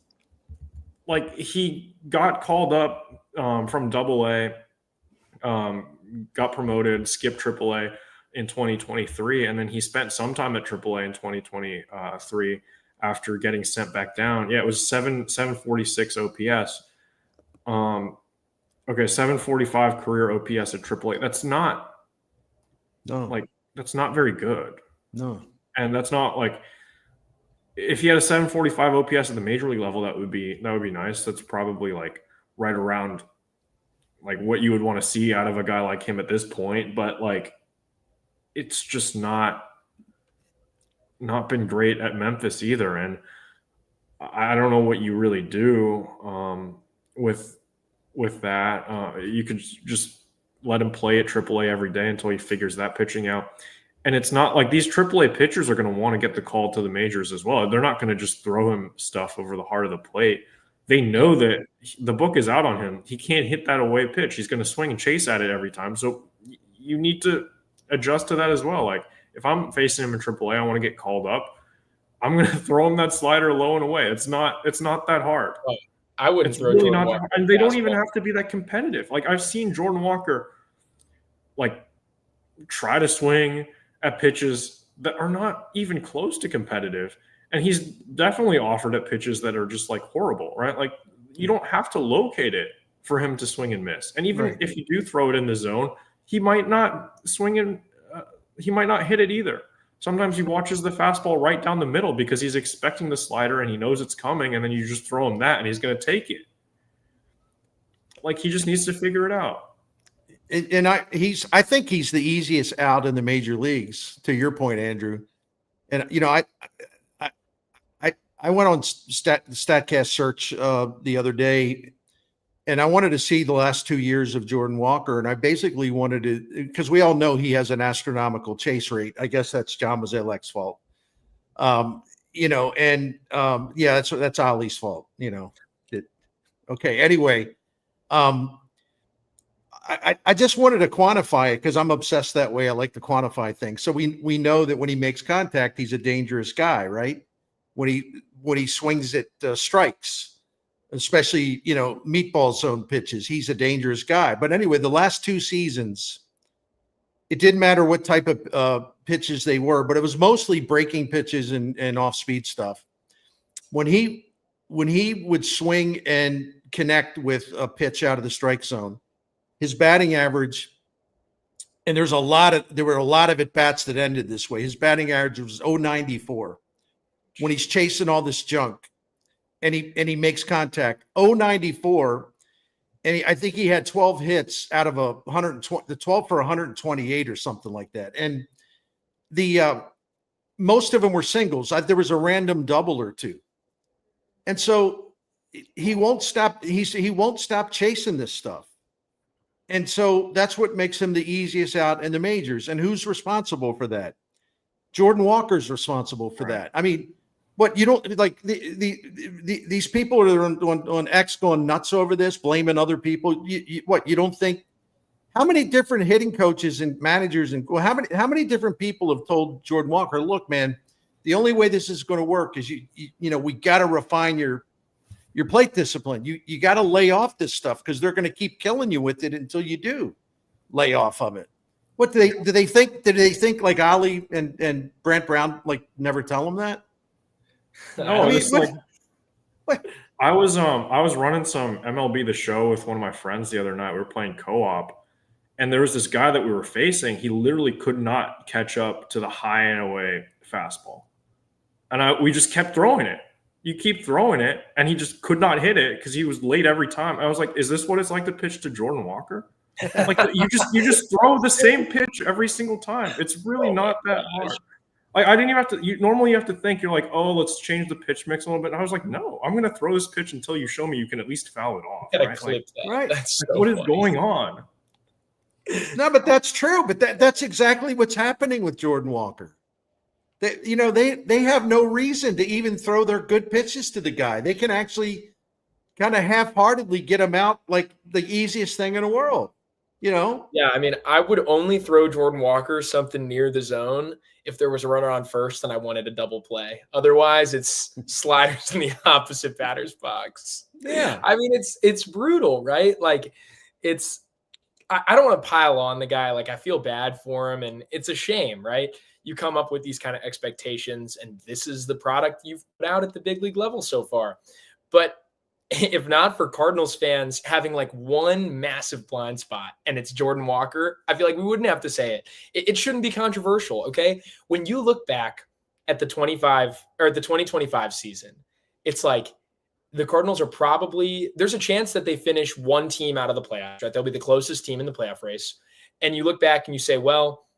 like, he got called up from AA, got promoted, skipped AAA in 2023, and then he spent some time at AAA in 2023 after getting sent back down. Yeah, it was 746 OPS. Okay, 745 career OPS at AAA. That's not very good. No. And that's not, like, if he had a 745 OPS at the major league level, that would be nice. That's probably, like, right around, like, what you would want to see out of a guy like him at this point. But, like, it's just not been great at Memphis either. And I don't know what you really do with that. You could just let him play at AAA every day until he figures that pitching out. And it's not like these AAA pitchers are going to want to get the call to the majors as well. They're not going to just throw him stuff over the heart of the plate. They know that the book is out on him. He can't hit that away pitch. He's going to swing and chase at it every time. So you need to adjust to that as well. Like, if I'm facing him in AAA, I want to get called up, I'm going to throw him that slider low and away. It's not that hard. I wouldn't It's throw really Jordan not, Walker. and they don't even have to be that competitive. Like I've seen Jordan Walker, like try to swing at pitches that are not even close to competitive, and he's definitely offered at pitches that are just like horrible, right? Like you don't have to locate it for him to swing and miss. And even if you do throw it in the zone, he might not swing in. He might not hit it either. Sometimes he watches the fastball right down the middle because he's expecting the slider and he knows it's coming, and then you just throw him that and he's going to take it. Like he just needs to figure it out. And I think he's the easiest out in the major leagues, to your point, Andrew. And I went on StatCast search the other day, and I wanted to see the last 2 years of Jordan Walker. And I basically wanted to, because we all know he has an astronomical chase rate. I guess that's John Mozeliak's fault. That's Oli's fault, okay. Anyway, I just wanted to quantify it because I'm obsessed that way. I like to quantify things. So we know that when he makes contact, he's a dangerous guy, right? When he swings at strikes, especially, meatball zone pitches, he's a dangerous guy. But anyway, the last 2 seasons, it didn't matter what type of pitches they were, but it was mostly breaking pitches and off-speed stuff. When he would swing and connect with a pitch out of the strike zone, his batting average, and there were a lot of at-bats that ended this way. His batting average was 0.94 when he's chasing all this junk. And he makes contact 0.94, and I think he had 12 hits out of 120, 12 for 128 or something like that. And the most of them were singles. There was a random double or two, and so he won't stop. He won't stop chasing this stuff, and so that's what makes him the easiest out in the majors. And who's responsible for that? Jordan Walker's responsible for that. I mean. But you don't like these people are on X going nuts over this, blaming other people. You don't think how many different hitting coaches and managers and how many different people have told Jordan Walker, look, man, the only way this is going to work is we got to refine your plate discipline. You got to lay off this stuff because they're going to keep killing you with it until you do lay off of it. What do they think? Did they think like Oli and Brant Brown like never tell them that? No, I was running some MLB The Show with one of my friends the other night. We were playing co-op, and there was this guy that we were facing. He literally could not catch up to the high and away fastball, and we just kept throwing it. You keep throwing it, and he just could not hit it because he was late every time. I was like, "Is this what it's like to pitch to Jordan Walker? Like you just throw the same pitch every single time. It's really not that hard." Like I didn't even have to. Normally, you have to think. You're like, oh, let's change the pitch mix a little bit. And I was like, no, I'm going to throw this pitch until you show me you can at least foul it off. Right? Clip that. Right. That's so what funny. is going on? No, but that's true. But that's exactly what's happening with Jordan Walker. They have no reason to even throw their good pitches to the guy. They can actually kind of half-heartedly get him out like the easiest thing in the world. Yeah, I mean, I would only throw Jordan Walker something near the zone if there was a runner on first and I wanted a double play. Otherwise, it's sliders in the opposite batter's box. Yeah. I mean, it's brutal, right? Like I don't want to pile on the guy. Like I feel bad for him, and it's a shame, right? You come up with these kind of expectations, and this is the product you've put out at the big league level so far. But if not for Cardinals fans having like one massive blind spot and it's Jordan Walker, I feel like we wouldn't have to say it. It shouldn't be controversial. Okay. When you look back at the 2025 season, it's like the Cardinals are there's a chance that they finish one team out of the playoffs, right? They'll be the closest team in the playoff race. And you look back and you say, well,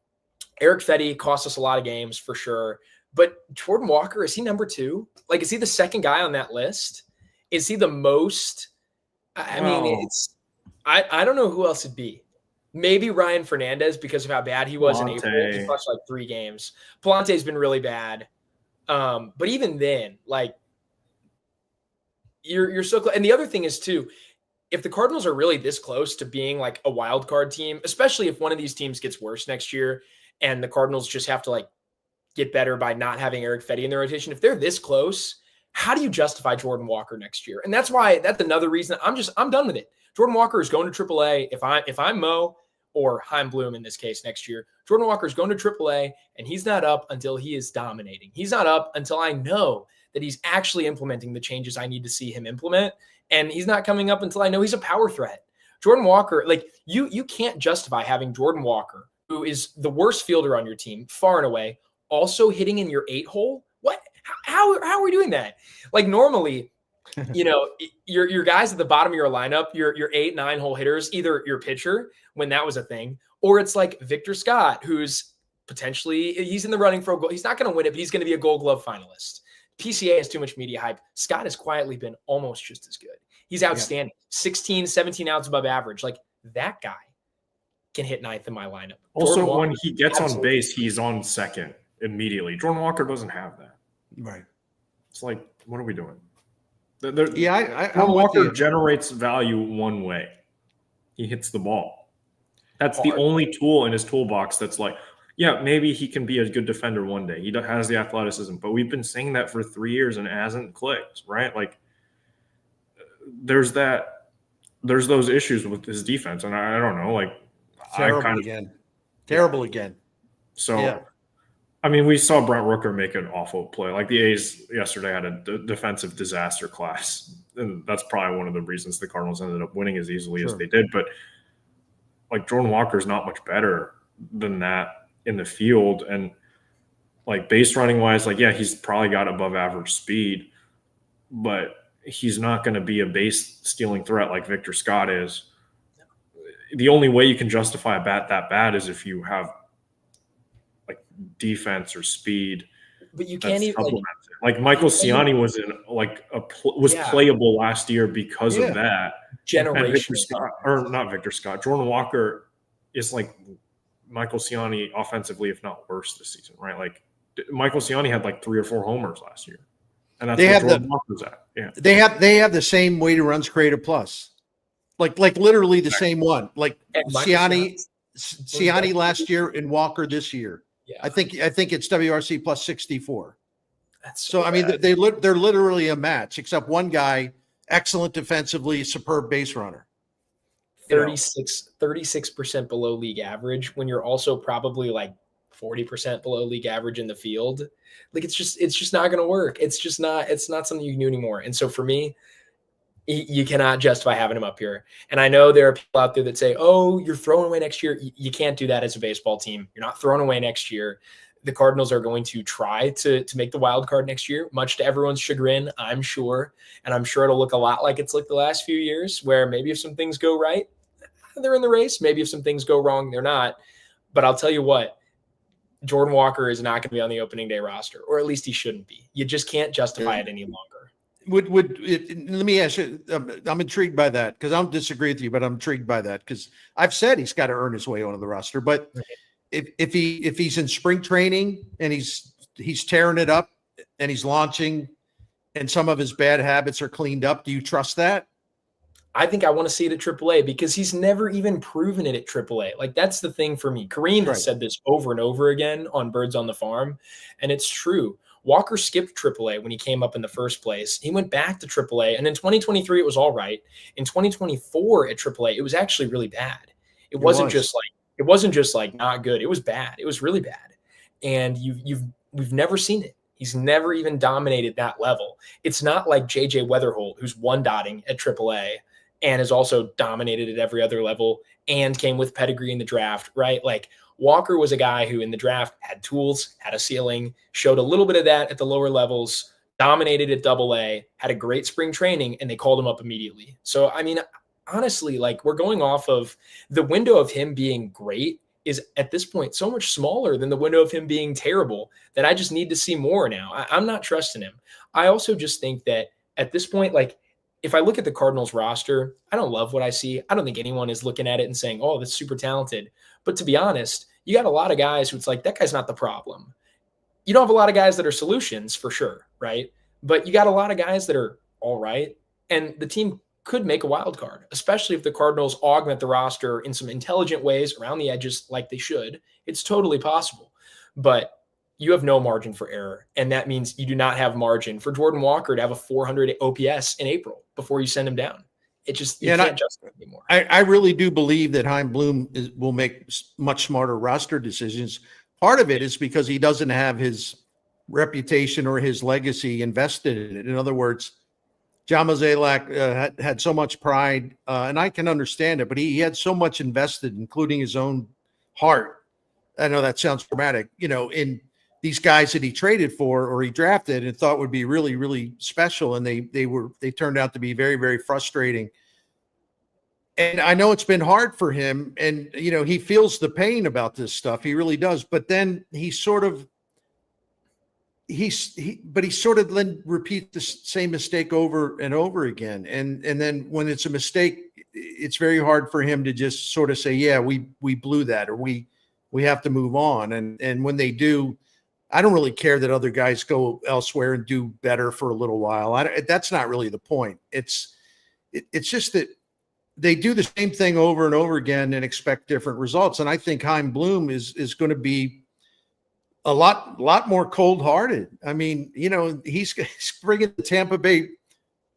Eric Fetty cost us a lot of games for sure. But Jordan Walker, is he number 2? Like, is he the second guy on that list? Is he the most? I mean, I don't know who else it'd be. Maybe Ryan Fernandez because of how bad he was in April. He watched like 3 games. Palante's been really bad. But even then, like you're so close. And the other thing is too, if the Cardinals are really this close to being like a wild card team, especially if one of these teams gets worse next year and the Cardinals just have to like get better by not having Eric Fetty in their rotation, if they're this close, how do you justify Jordan Walker next year? And that's another reason I'm done with it. Jordan Walker is going to AAA. If I'm Mo or Chaim Bloom in this case next year, Jordan Walker is going to AAA, and he's not up until he is dominating. He's not up until I know that he's actually implementing the changes I need to see him implement. And he's not coming up until I know he's a power threat. Jordan Walker, like you can't justify having Jordan Walker, who is the worst fielder on your team, far and away, also hitting in your 8-hole. What? How are we doing that? Like normally, your guys at the bottom of your lineup, your 8, 9-hole hitters, either your pitcher when that was a thing, or it's like Victor Scott, who's potentially he's in the running for a goal. He's not going to win it, but he's going to be a Gold Glove finalist. PCA has too much media hype. Scott has quietly been almost just as good. He's outstanding. 16, 17 outs above average. Like that guy can hit 9th in my lineup. Also, when he gets on base, he's on second immediately. Jordan Walker doesn't have that. Right. It's like, what are we doing? Jordan Walker generates value one way. He hits the ball. That's the only tool in his toolbox that's like, yeah, maybe he can be a good defender one day. He has the athleticism, but we've been saying that for 3 years and it hasn't clicked, right? Like there's those issues with his defense. And I don't know, like terrible again. So, yeah. I mean, we saw Brent Rooker make an awful play. Like the A's yesterday had a defensive disaster class. And that's probably one of the reasons the Cardinals ended up winning as easily as they did. But like Jordan Walker is not much better than that in the field. And like base running wise, like, yeah, he's probably got above average speed, but he's not going to be a base stealing threat like Victor Scott is. The only way you can justify a bat that bad is if you have like defense or speed. But you can't even like Michael Ciani was in like playable last year because of that. Generational. Not Victor Scott. Jordan Walker is like Michael Ciani offensively, if not worse this season, right? Like Michael Ciani had like 3 or 4 homers last year. And that's where Jordan Walker's at. Yeah. They have the same weighted runs created plus. Like literally the same one. Like Ciani last year and Walker this year. Yeah. I think it's WRC plus 64. That's so I mean they're literally a match, except one guy excellent defensively, superb base runner. 36% below league average when you're also probably like 40% below league average in the field. Like it's just not going to work. It's not something you can do anymore. And so for me, you cannot justify having him up here. And I know there are people out there that say, oh, you're throwing away next year. You can't do that as a baseball team. You're not throwing away next year. The Cardinals are going to try to make the wild card next year, much to everyone's chagrin, I'm sure. And I'm sure it'll look a lot like it's looked the last few years, where maybe if some things go right, they're in the race. Maybe if some things go wrong, they're not. But I'll tell you what, Jordan Walker is not going to be on the opening day roster, or at least he shouldn't be. You just can't justify it any longer. Let me ask you, I'm intrigued by that because I don't disagree with you, but I'm intrigued by that because I've said he's got to earn his way onto the roster. But if he's in spring training and he's tearing it up and he's launching and some of his bad habits are cleaned up, do you trust that? I think I want to see it at AAA because he's never even proven it at AAA. Like that's the thing for me. Kareem has said this over and over again on Birds on the Farm, and it's true. Walker skipped AAA when he came up in the first place. He went back to AAA, and in 2023 it was all right. In 2024 at AAA, it was actually really bad. It wasn't just like not good. It was bad. It was really bad, and we've never seen it. He's never even dominated that level. It's not like JJ Weatherholt, who's 1-dotting at AAA and has also dominated at every other level and came with pedigree in the draft, right? Like Walker was a guy who in the draft had tools, had a ceiling, showed a little bit of that at the lower levels, dominated at AA, had a great spring training, and they called him up immediately. So, I mean, honestly, like we're going off of the window of him being great is at this point so much smaller than the window of him being terrible that I just need to see more now. I'm not trusting him. I also just think that at this point, like if I look at the Cardinals roster, I don't love what I see. I don't think anyone is looking at it and saying, oh, that's super talented. But to be honest, you got a lot of guys who it's like, that guy's not the problem. You don't have a lot of guys that are solutions for sure, right? But you got a lot of guys that are all right. And the team could make a wild card, especially if the Cardinals augment the roster in some intelligent ways around the edges like they should. It's totally possible. But you have no margin for error. And that means you do not have margin for Jordan Walker to have a 400 OPS in April before you send him down. It just, you can't justify it anymore. I really do believe that Chaim Bloom will make much smarter roster decisions. Part of it is because he doesn't have his reputation or his legacy invested in it. In other words, John Mozeliak had so much pride, and I can understand it, but he had so much invested, including his own heart. I know that sounds dramatic, in these guys that he traded for or he drafted and thought would be really, really special. And they turned out to be very, very frustrating. And I know it's been hard for him, and, he feels the pain about this stuff. He really does. But then he sort of then repeats the same mistake over and over again. And then when it's a mistake, it's very hard for him to just sort of say, yeah, we blew that, or we have to move on. And when they do, I don't really care that other guys go elsewhere and do better for a little while. That's not really the point. It's just that they do the same thing over and over again and expect different results. And I think Chaim Bloom is going to be a lot more cold-hearted. I mean, he's bringing the Tampa Bay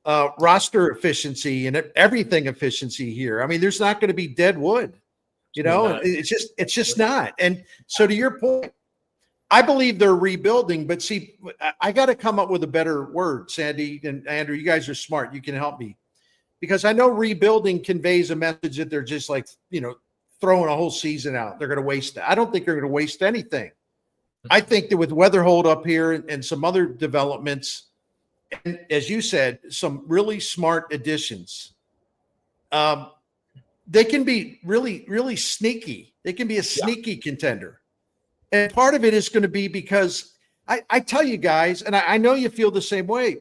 roster efficiency and everything efficiency here. I mean, there's not going to be dead wood. It's just not. And so, to your point, I believe they're rebuilding. But see, I got to come up with a better word, Sandy and Andrew. You guys are smart. You can help me, because I know rebuilding conveys a message that they're just like throwing a whole season out. They're going to waste it. I don't think they're going to waste anything. I think that with weather hold up here and some other developments, and as you said, some really smart additions, they can be really, really sneaky. They can be a sneaky contender. And part of it is going to be because I tell you guys, and I know you feel the same way.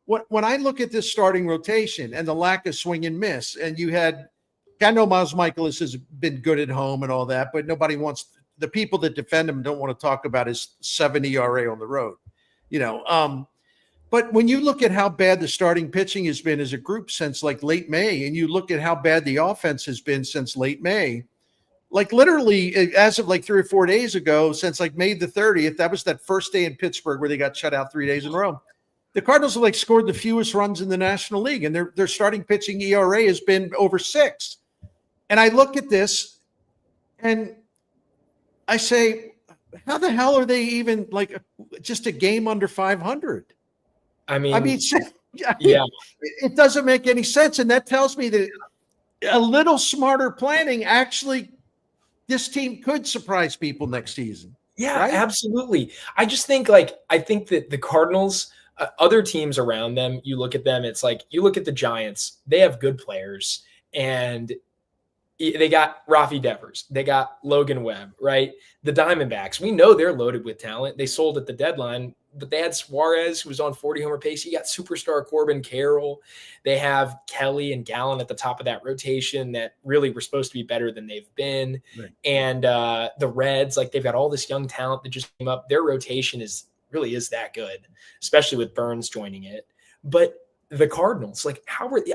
When I look at this starting rotation and the lack of swing and miss, and I know Miles Michaelis has been good at home and all that, but nobody wants – the people that defend him don't want to talk about his 7 ERA on the road, but when you look at how bad the starting pitching has been as a group since like late May, and you look at how bad the offense has been since late May, like literally as of like 3 or 4 days ago, since like May the 30th, that was that first day in Pittsburgh where they got shut out 3 days in a row. The Cardinals have scored the fewest runs in the National League, and their starting pitching ERA has been over 6. And I look at this and I say, how the hell are they even just a game under 500? I mean, it doesn't make any sense. And that tells me that a little smarter planning, actually, this team could surprise people next season. Yeah, right? Absolutely. I just think I think that the Cardinals, other teams around them, you look at them, it's like you look at the Giants, they have good players, and they got Rafi Devers. They got Logan Webb, right? The Diamondbacks, we know they're loaded with talent. They sold at the deadline, but they had Suarez, who was on 40-homer pace. You got superstar Corbin Carroll. They have Kelly and Gallen at the top of that rotation that really were supposed to be better than they've been. Right. And the Reds, they've got all this young talent that just came up. Their rotation really is that good, especially with Burns joining it. But the Cardinals,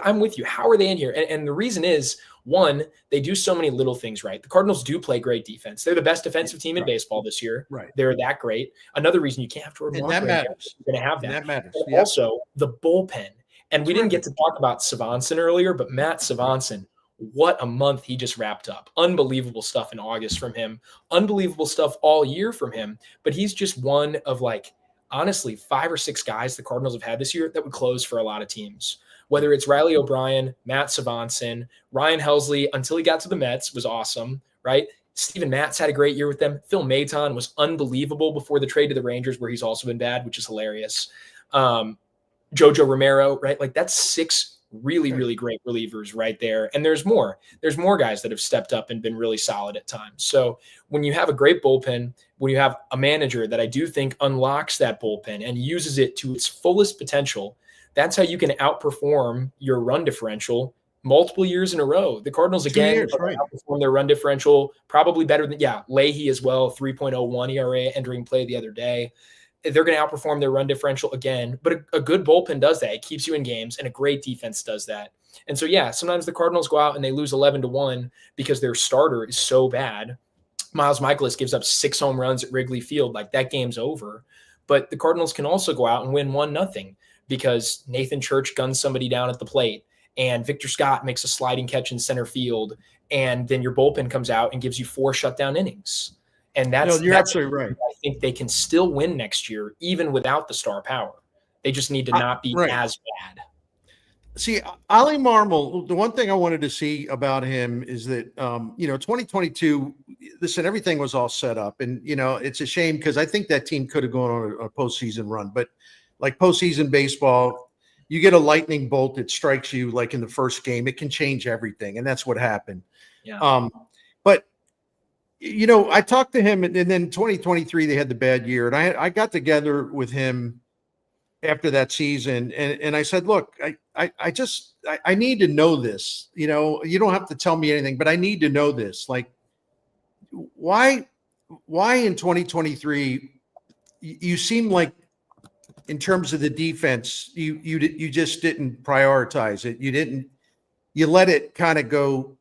I'm with you. How are they in here? And the reason is, one, they do so many little things right. The Cardinals do play great defense. They're the best defensive team in baseball this year. Right. They're that great. Another reason you can't have Jordan Walker. And that matters. You're going to have that. And that matters. Yep. Also, the bullpen. And we didn't get to talk about Swanson earlier, but Matt Swanson, what a month he just wrapped up. Unbelievable stuff in August from him. Unbelievable stuff all year from him. But he's just one of honestly, 5 or 6 guys the Cardinals have had this year that would close for a lot of teams. Whether it's Riley O'Brien, Matt Swanson, Ryan Helsley, until he got to the Mets, was awesome, right? Steven Matz had a great year with them. Phil Maton was unbelievable before the trade to the Rangers, where he's also been bad, which is hilarious. Jojo Romero, right? That's 6 really, really great relievers right there. And there's more. There's more guys that have stepped up and been really solid at times. So when you have a great bullpen, when you have a manager that I do think unlocks that bullpen and uses it to its fullest potential, that's how you can outperform your run differential multiple years in a row. The Cardinals, again, outperform their run differential probably better than, Leahy as well, 3.01 ERA entering play the other day. They're going to outperform their run differential again. But a good bullpen does that. It keeps you in games, and a great defense does that. And so, sometimes the Cardinals go out and they lose 11-1 because their starter is so bad. Miles Michaelis gives up 6 home runs at Wrigley Field. Like, that game's over. But the Cardinals can also go out and win 1-0 because Nathan Church guns somebody down at the plate and Victor Scott makes a sliding catch in center field. And then your bullpen comes out and gives you 4 shutdown innings. And that's absolutely right. I think they can still win next year, even without the star power. They just need to not be as bad. See, Oli Marmol, the one thing I wanted to see about him is that, 2022, listen, everything was all set up. And, it's a shame because I think that team could have gone on a postseason run. But like postseason baseball, you get a lightning bolt that strikes you like in the first game. It can change everything. And that's what happened. Yeah. But, I talked to him and then 2023, they had the bad year. And I got together with him after that season. And I said, look, I need to know this. You don't have to tell me anything, but I need to know this. Like, why in 2023, you seem like in terms of the defense, you just didn't prioritize it. You let it kind of go.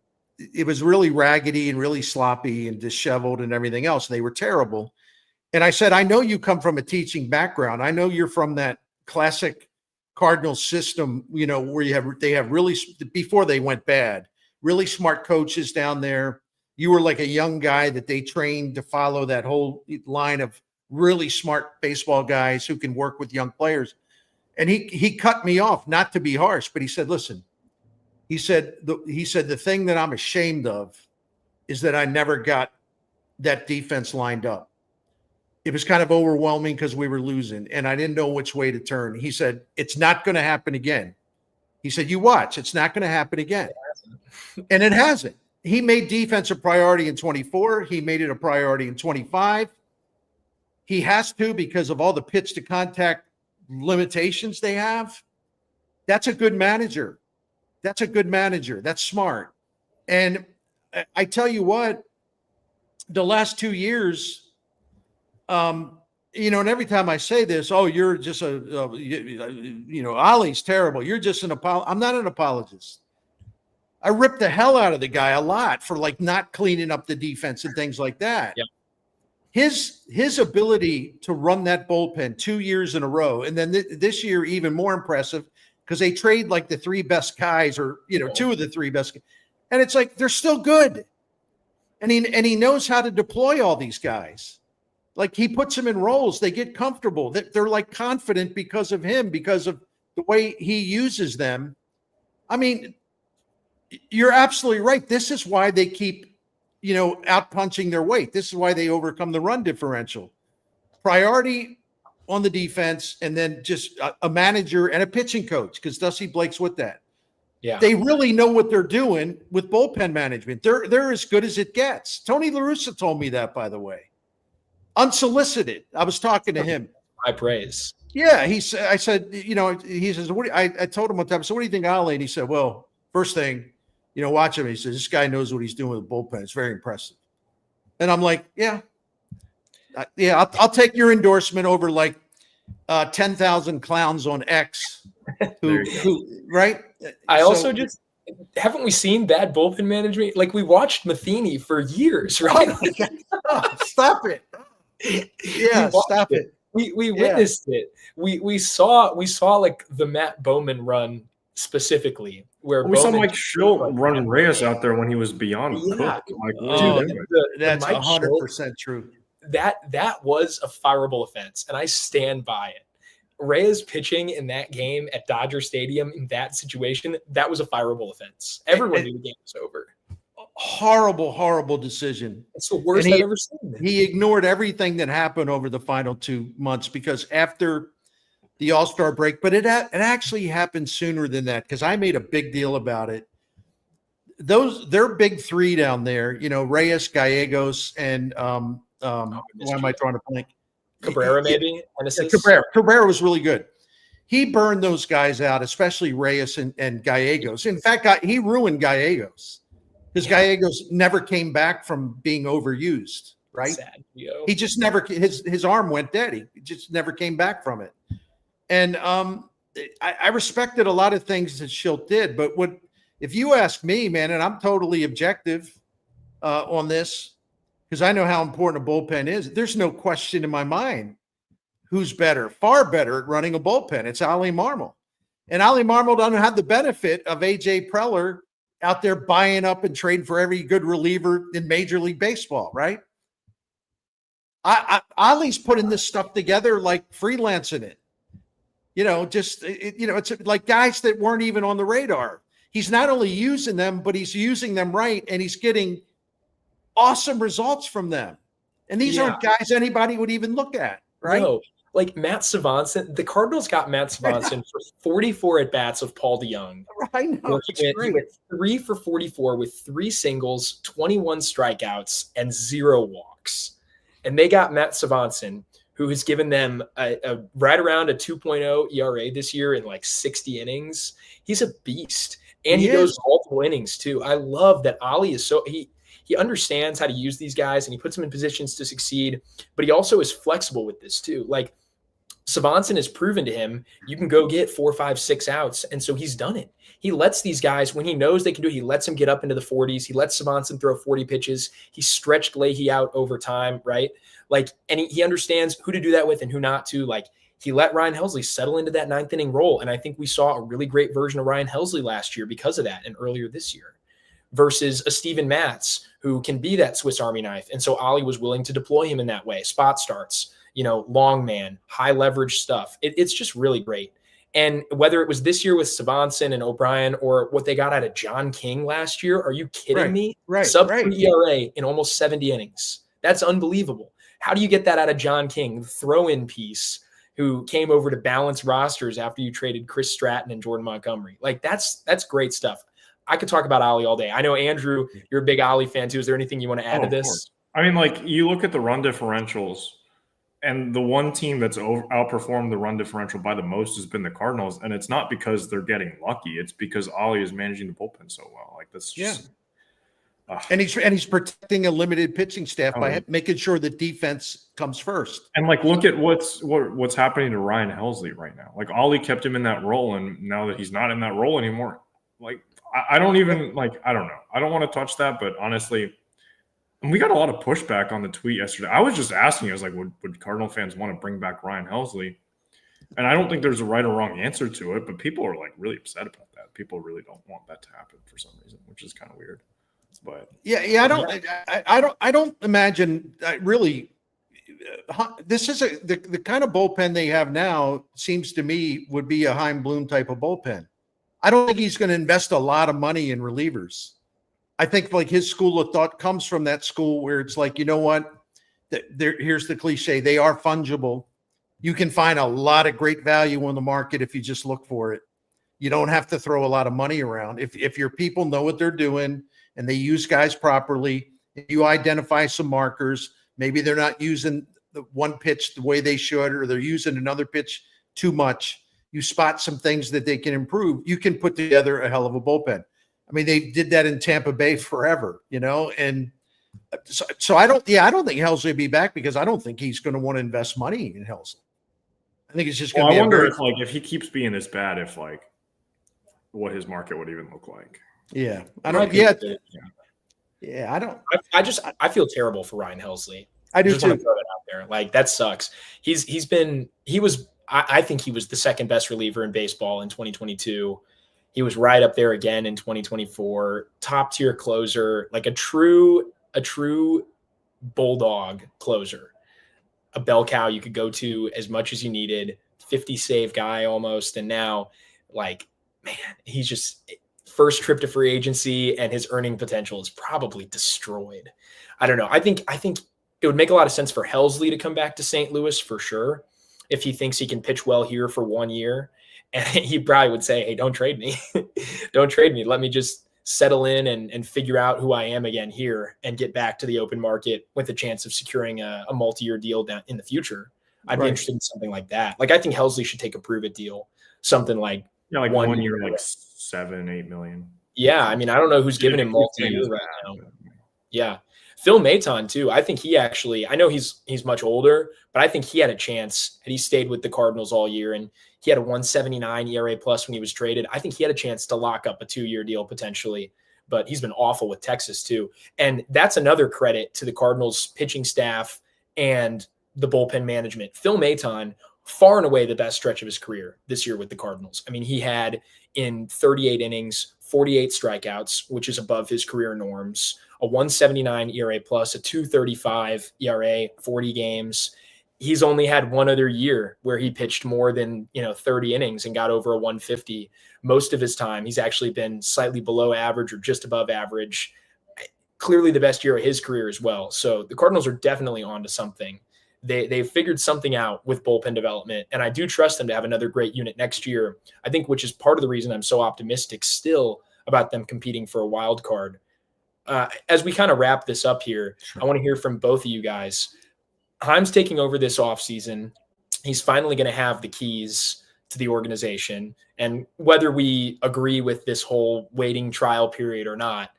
It was really raggedy and really sloppy and disheveled and everything else. They were terrible. And I said, I know you come from a teaching background. I know you're from that classic Cardinals system, where they have really, before they went bad, really smart coaches down there. You were like a young guy that they trained to follow that whole line of really smart baseball guys who can work with young players. And he cut me off, not to be harsh, but he said, listen, he said, the thing that I'm ashamed of is that I never got that defense lined up. It was kind of overwhelming because we were losing and I didn't know which way to turn. He said, it's not going to happen again. He said, you watch, it's not going to happen again. And it hasn't. He made defense a priority in 24. He made it a priority in 25. He has to because of all the pitch to contact limitations they have. That's a good manager. That's smart. And I tell you what, the last 2 years, and every time I say this, oh, you're just Oli's terrible. You're just I'm not an apologist. I ripped the hell out of the guy a lot for like not cleaning up the defense and things like that. Yep. His ability to run that bullpen 2 years in a row, and then this year even more impressive because they trade like the 3 best guys or 2 of the 3 best, and it's like they're still good, and he knows how to deploy all these guys. Like he puts them in roles, they get comfortable. They're like confident because of him, because of the way he uses them. I mean, you're absolutely right. This is why they keep, out punching their weight. This is why they overcome the run differential. Priority on the defense, and then just a manager and a pitching coach, because Dusty Blake's with that. Yeah, they really know what they're doing with bullpen management. They're as good as it gets. Tony La Russa told me that, by the way. Unsolicited. I was talking to him. High praise. Yeah. I said, he says, I told him one time, so what do you think, Oli? And he said, well, first thing, watch him. He says, this guy knows what he's doing with the bullpen. It's very impressive. And I'm like, yeah, I'll take your endorsement over like 10,000 clowns on X who right. I also just, haven't we seen bad bullpen management? Like we watched Matheny for years, right? Stop it. Yeah, stop it. We witnessed it. We saw like the Matt Bowman run specifically, where we saw Mike Schilt run Reyes out there when he was beyond cooked. That's 100% true. That was a fireable offense, and I stand by it. Reyes pitching in that game at Dodger Stadium in that situation, that was a fireable offense. Everyone knew the game was over. Horrible decision. It's the worst I've ever seen. He ignored everything that happened over the final 2 months because after the All-Star break, but it actually happened sooner than that because I made a big deal about it. Their big 3 down there, Reyes, Gallegos, and why am I drawing a blank? Cabrera, maybe? Cabrera was really good. He burned those guys out, especially Reyes and Gallegos. In fact, he ruined Gallegos. Because Gallegos never came back from being overused, right? Sad, he just never, his arm went dead. He just never came back from it. And I respected a lot of things that Schilt did, but if you ask me, man, and I'm totally objective on this, because I know how important a bullpen is. There's no question in my mind who's better, far better at running a bullpen. It's Oli Marmol. And Oli Marmol doesn't have the benefit of A.J. Preller out there buying up and trading for every good reliever in Major League Baseball, right? Ollie's putting this stuff together like freelancing it. It's like guys that weren't even on the radar. He's not only using them, but he's using them right, and he's getting awesome results from them. And these aren't guys anybody would even look at, right? No, like Matt Swanson. The Cardinals got Matt Swanson for 44 at-bats of Paul DeYoung. I know. He went 3 for 44 with 3 singles, 21 strikeouts, and 0 walks. And they got Matt Swanson, who has given them a right around a 2.0 ERA this year in like 60 innings. He's a beast. And he goes multiple innings too. I love that Oli is he understands how to use these guys and he puts them in positions to succeed, but he also is flexible with this too. Like Swanson has proven to him, you can go get 4, 5, 6 outs. And so he's done it. He lets these guys, when he knows they can do it, he lets them get up into the 40s. He lets Swanson throw 40 pitches. He stretched Leahy out over time, right? Like, and he understands who to do that with and who not to. Like, he let Ryan Helsley settle into that 9th inning role. And I think we saw a really great version of Ryan Helsley last year because of that and earlier this year versus a Steven Matz who can be that Swiss Army knife. And so Oli was willing to deploy him in that way. Spot starts, long man, high leverage stuff. It's just really great. And whether it was this year with Swanson and O'Brien or what they got out of John King last year, are you kidding me? Right. Sub-3 ERA in almost 70 innings. That's unbelievable. How do you get that out of John King, the throw-in piece, who came over to balance rosters after you traded Chris Stratton and Jordan Montgomery? Like, that's great stuff. I could talk about Oli all day. I know, Andrew, you're a big Oli fan too. Is there anything you want to add to this? Course. I mean, like, you look at the run differentials, and the one team that's outperformed the run differential by the most has been the Cardinals, and it's not because they're getting lucky. It's because Oli is managing the bullpen so well. Like, that's just and he's protecting a limited pitching staff by making sure that defense comes first. And like, look at what's happening to Ryan Helsley right now. Like, Oli kept him in that role, and now that he's not in that role anymore, like, I don't even I don't know. I don't want to touch that, but honestly, and we got a lot of pushback on the tweet yesterday. I was just asking, I was like, would Cardinal fans want to bring back Ryan Helsley? And I don't think there's a right or wrong answer to it, but people are like really upset about that. People really don't want that to happen for some reason, which is kind of weird. But I don't imagine really. This is the kind of bullpen they have now. Seems to me would be a Chaim Bloom type of bullpen. I don't think he's going to invest a lot of money in relievers. I think like his school of thought comes from that school where it's like, you know what? Here's the cliche. They are fungible. You can find a lot of great value on the market if you just look for it. You don't have to throw a lot of money around. If your people know what they're doing and they use guys properly, you identify some markers. Maybe they're not using the one pitch the way they should, or they're using another pitch too much. You spot some things that they can improve. You can put together a hell of a bullpen. I mean, they did that in Tampa Bay forever, and so I don't think Helsley will be back because I don't think he's going to want to invest money in Helsley. I think it's just going to be. I wonder if he keeps being this bad, if what his market would even look like. Yeah, I don't. Yeah, I don't. I feel terrible for Ryan Helsley. I do too. Want to throw that out there. Like, that sucks. I think he was the second best reliever in baseball in 2022. He was right up there again in 2024. Top tier closer, like a true bulldog closer, a bell cow you could go to as much as you needed. 50 save guy almost, and now, like, man, he's just first trip to free agency, and his earning potential is probably destroyed. I don't know. I think it would make a lot of sense for Helsley to come back to St. Louis for sure if he thinks he can pitch well here for 1 year. And he probably would say, hey, don't trade me. Don't trade me. Let me just settle in and figure out who I am again here and get back to the open market with a chance of securing a multi-year deal down in the future. I'd be interested in something like that. Like, I think Helsley should take a prove-it deal, something like 1 year, like $7-8 million. Yeah, I mean, I don't know who's giving him multi-year right now. Yeah. Phil Maton too. I think he actually, I know he's much older, but I think he had a chance had he stayed with the Cardinals all year, and he had a 1.79 ERA plus when he was traded. I think he had a chance to lock up a 2-year deal potentially but he's been awful with Texas too. And that's another credit to the Cardinals pitching staff and the bullpen management. Phil Maton, far and away the best stretch of his career this year with the Cardinals. I mean, he had in 38 innings, 48 strikeouts, which is above his career norms, a 179 ERA plus, a 235 ERA, 40 games. He's only had one other year where he pitched more than 30 innings and got over a 150. Most of his time, he's actually been slightly below average or just above average. Clearly the best year of his career as well. So the Cardinals are definitely onto something. They've figured something out with bullpen development, and I do trust them to have another great unit next year, I think, which is part of the reason I'm so optimistic still about them competing for a wild card. As we kind of wrap this up here, sure, I want to hear from both of you guys. Heim's taking over this offseason. He's finally going to have the keys to the organization. And whether we agree with this whole waiting trial period or not,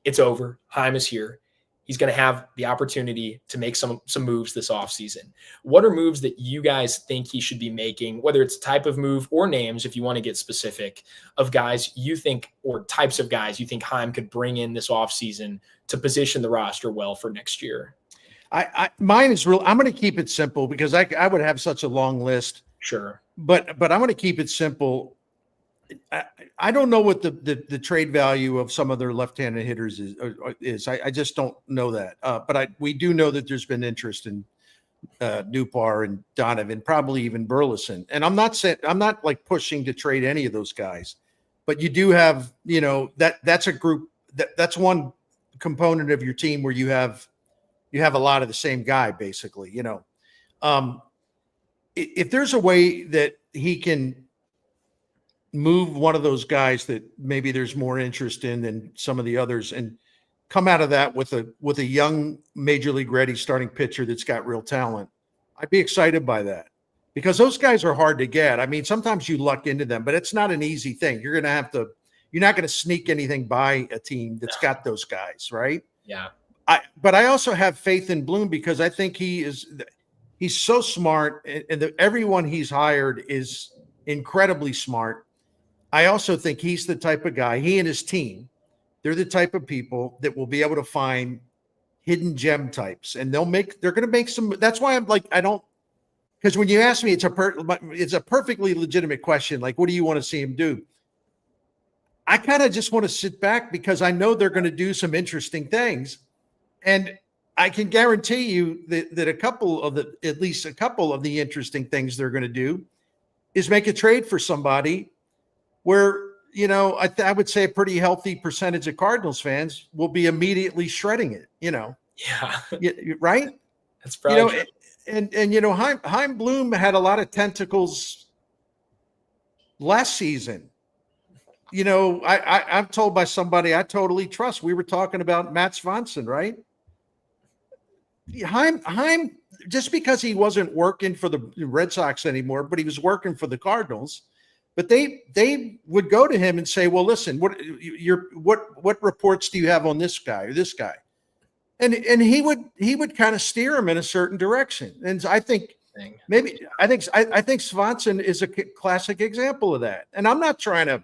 it's over. Heim is here. He's going to have the opportunity to make some moves this offseason. What are moves that you guys think he should be making, whether it's type of move or names, if you want to get specific, of guys you think, or types of guys you think Heim could bring in this offseason to position the roster well for next year? Mine is real. I'm going to keep it simple because I would have such a long list. Sure. But I'm going to keep it simple. I don't know what the trade value of some of their left-handed hitters is. I just don't know that. But we do know that there's been interest in Newpar and Donovan, probably even Burleson. And I'm not like pushing to trade any of those guys. But you do have, that's a group that's one component of your team where you have a lot of the same guy, basically, if there's a way that he can move one of those guys that maybe there's more interest in than some of the others and come out of that with a young major league ready starting pitcher that's got real talent, I'd be excited by that because those guys are hard to get. I mean, sometimes you luck into them, but it's not an easy thing. You're not going to sneak anything by a team that's got those guys, right? Yeah. But I also have faith in Bloom because I think he's so smart and everyone he's hired is incredibly smart. I also think he's the type of guy, he and his team, they're the type of people that will be able to find hidden gem types and they're going to make some. That's why I'm like, because when you ask me, it's a perfectly legitimate question. Like, what do you want to see him do? I kind of just want to sit back because I know they're going to do some interesting things. And I can guarantee you that at least a couple of the interesting things they're going to do is make a trade for somebody where, I would say a pretty healthy percentage of Cardinals fans will be immediately shredding it, Yeah. Right? That's probably Heim Bloom had a lot of tentacles last season. I'm told by somebody I totally trust. We were talking about Matt Swanson, right? Heim, just because he wasn't working for the Red Sox anymore, but he was working for the Cardinals. But they would go to him and say, "Well, listen, what reports do you have on this guy or this guy?" And he would kind of steer him in a certain direction. And I think Swanson is a classic example of that. And I'm not trying to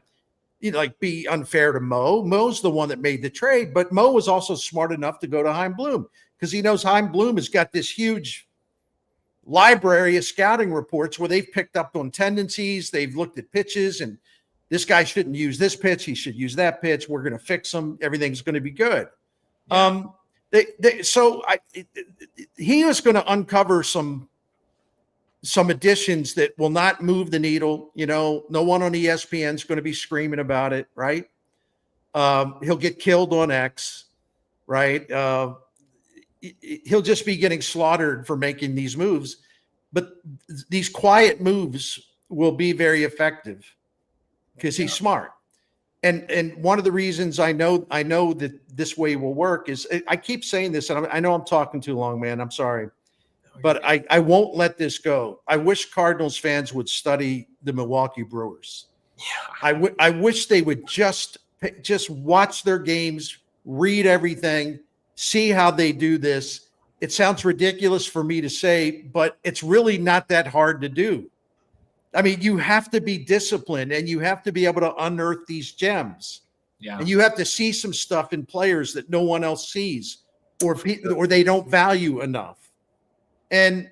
be unfair to Mo. Mo's the one that made the trade, but Mo was also smart enough to go to Heim Bloom because he knows Heim Bloom has got this huge library of scouting reports where they've picked up on tendencies. They've looked at pitches and this guy shouldn't use this pitch. He should use that pitch. We're going to fix him. Everything's going to be good. Yeah. He is going to uncover some additions that will not move the needle. No one on ESPN is going to be screaming about it, right? He'll get killed on X, right? He'll just be getting slaughtered for making these moves, but these quiet moves will be very effective because he's smart. And one of the reasons I know that this way will work is I keep saying this, and I know I'm talking too long, man. I'm sorry. But I won't let this go. I wish Cardinals fans would study the Milwaukee Brewers. Yeah. I wish they would just watch their games, read everything, see how they do this. It sounds ridiculous for me to say, but it's really not that hard to do. I mean, you have to be disciplined and you have to be able to unearth these gems. Yeah. And you have to see some stuff in players that no one else sees or they don't value enough. And,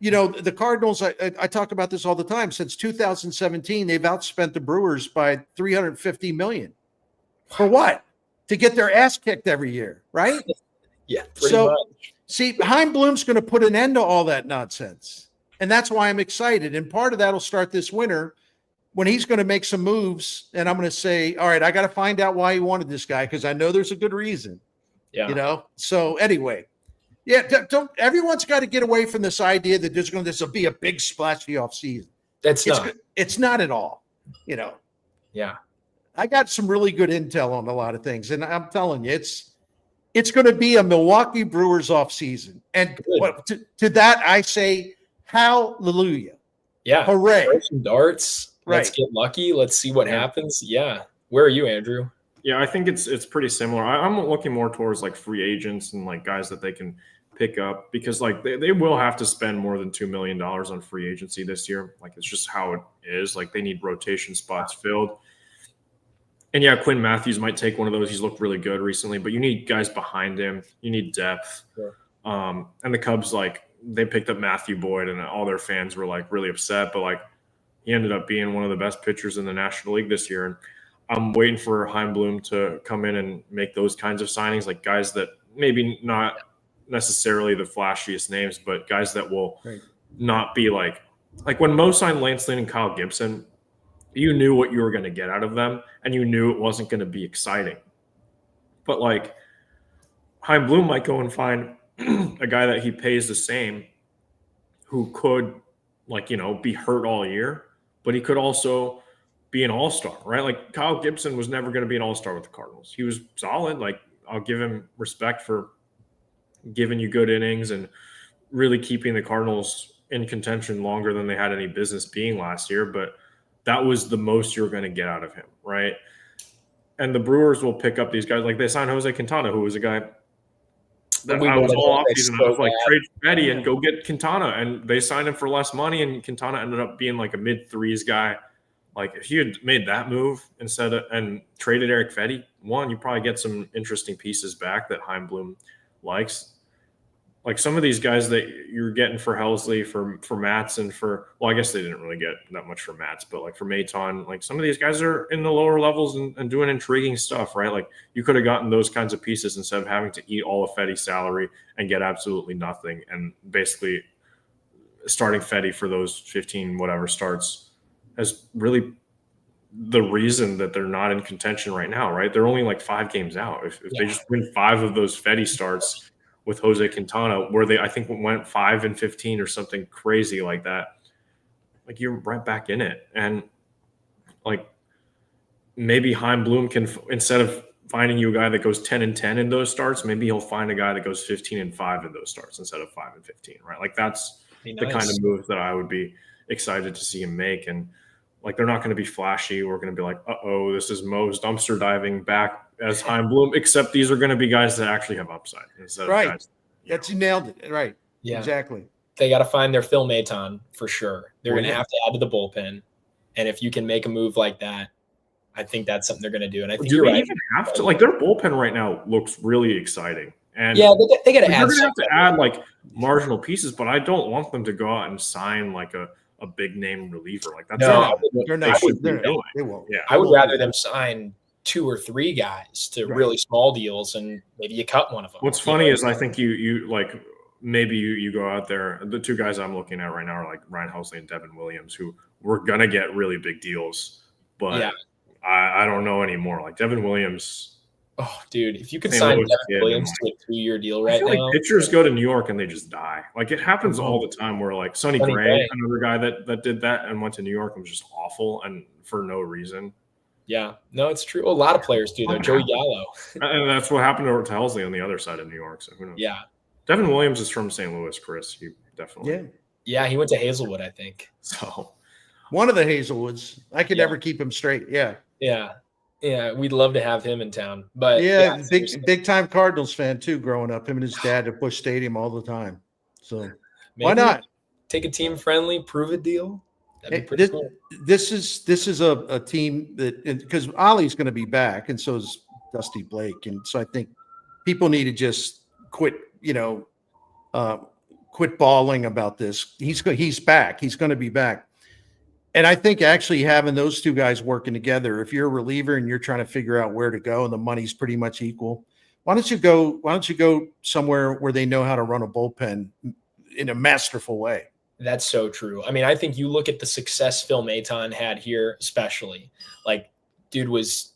the Cardinals, I talk about this all the time. Since 2017, they've outspent the Brewers by $350 million. For what? To get their ass kicked every year, right? Yeah, pretty much. See, Chaim Bloom's going to put an end to all that nonsense. And that's why I'm excited. And part of that will start this winter when he's going to make some moves. And I'm going to say, all right, I got to find out why he wanted this guy because I know there's a good reason. Yeah. So anyway, everyone's got to get away from this idea that this will be a big splashy offseason. It's not at all, Yeah. I got some really good intel on a lot of things. And I'm telling you, it's going to be a Milwaukee Brewers offseason. And to that, I say, hallelujah. Yeah. Hooray. Throw some darts. Right. Let's get lucky. Let's see what happens. Yeah. Where are you, Andrew? Yeah, I think it's pretty similar. I'm looking more towards like free agents and like guys that they can pick up because like they will have to spend more than $2 million on free agency this year. Like it's just how it is. Like they need rotation spots filled. And yeah, Quinn Matthews might take one of those. He's looked really good recently, but you need guys behind him. You need depth. Sure. And the Cubs, like they picked up Matthew Boyd and all their fans were like really upset, but like he ended up being one of the best pitchers in the National League this year. And I'm waiting for Chaim Bloom to come in and make those kinds of signings, like guys that maybe not necessarily the flashiest names, but guys that will not be like when Mo signed Lance Lynn and Kyle Gibson, you knew what you were going to get out of them and you knew it wasn't going to be exciting. But like Chaim Bloom might go and find a guy that he pays the same who could be hurt all year, but he could also be an all-star, right? Like Kyle Gibson was never going to be an all-star with the Cardinals. He was solid. Like I'll give him respect for giving you good innings and really keeping the Cardinals in contention longer than they had any business being last year. But that was the most you're going to get out of him, right? And the Brewers will pick up these guys. Like they signed Jose Quintana, who was a guy that I was all offseason. I was like, trade Fetty and go get Quintana. And they signed him for less money, and Quintana ended up being like a mid-threes guy. Like if you had made that move and traded Eric Fetty, you probably get some interesting pieces back that Chaim Bloom likes. Like some of these guys that you're getting for Helsley, for Matz, and I guess they didn't really get that much for Matz, but like for Maton, like some of these guys are in the lower levels and doing intriguing stuff, right? Like you could have gotten those kinds of pieces instead of having to eat all of Fetty's salary and get absolutely nothing. And basically starting Fetty for those 15 whatever starts as really the reason that they're not in contention right now, right? They're only like 5 games out. If they just win 5 of those Fetty starts with Jose Quintana, where they, I think, went 5-15 or something crazy like that, like you're right back in it. And like maybe Chaim Bloom can, instead of finding you a guy that goes 10-10 in those starts, maybe he'll find a guy that goes 15-5 in those starts instead of 5-15, right? Like that's the kind of move that I would be excited to see him make. And like they're not going to be flashy. We're going to be like, this is Mo's dumpster diving back as Chaim Bloom, except these are going to be guys that actually have upside instead of guys. That's you nailed it. Right. Yeah. Exactly. They got to find their Phil Maton for sure. They're going to have to add to the bullpen. And if you can make a move like that, I think that's something they're going to do. And I think you're right. Even have to, like their bullpen right now looks really exciting. And yeah, they got to add. They're going to have to add like marginal pieces, but I don't want them to go out and sign like a big name reliever. Like that's they're not. They won't. Yeah, I would rather them sign 2 or 3 guys to really small deals, and maybe you cut one of them. What's funny is I think you like maybe you go out there. The 2 guys I'm looking at right now are like Ryan Helsley and Devin Williams, who we're gonna get really big deals, but I don't know anymore. Like Devin Williams. Oh, dude, if you could sign Devin Williams to a 2-year deal right now. Like pitchers go to New York and they just die. Like it happens all the time where like Sonny Gray, another guy that did that and went to New York and was just awful and for no reason. Yeah, no, it's true. A lot of players do though. Joey Gallo. And that's what happened to Helsley on the other side of New York. So who knows? Yeah. Devin Williams is from St. Louis, Chris. He definitely. Yeah, he went to Hazelwood, I think. So one of the Hazelwoods. I could never keep him straight. Yeah. Yeah. Yeah, we'd love to have him in town. But big time Cardinals fan too. Growing up, him and his dad at Busch Stadium all the time. So maybe why not take a team friendly, prove a deal? That'd be pretty cool. This is a team that, because Oli's going to be back, and so is Dusty Blake, and so I think people need to just quit bawling about this. He's back. He's going to be back. And I think actually having those two guys working together, if you're a reliever and you're trying to figure out where to go and the money's pretty much equal, why don't you go somewhere where they know how to run a bullpen in a masterful way? That's so true. I mean, I think you look at the success Phil Maton had here, especially, like, dude was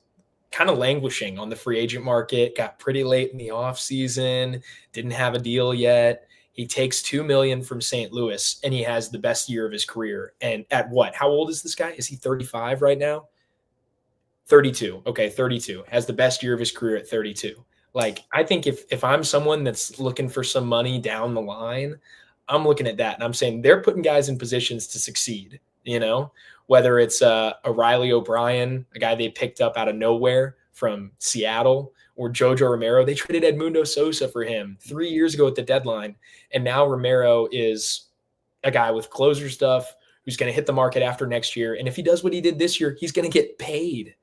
kind of languishing on the free agent market, got pretty late in the offseason, didn't have a deal yet. He takes $2 million from St. Louis, and he has the best year of his career. And at what? How old is this guy? Is he 35 right now? 32. Okay, 32. Has the best year of his career at 32. Like, I think if I'm someone that's looking for some money down the line, I'm looking at that, and I'm saying they're putting guys in positions to succeed, whether it's a Riley O'Brien, a guy they picked up out of nowhere from Seattle, or Jojo Romero. They traded Edmundo Sosa for him 3 years ago at the deadline. And now Romero is a guy with closer stuff who's going to hit the market after next year. And if he does what he did this year, he's going to get paid.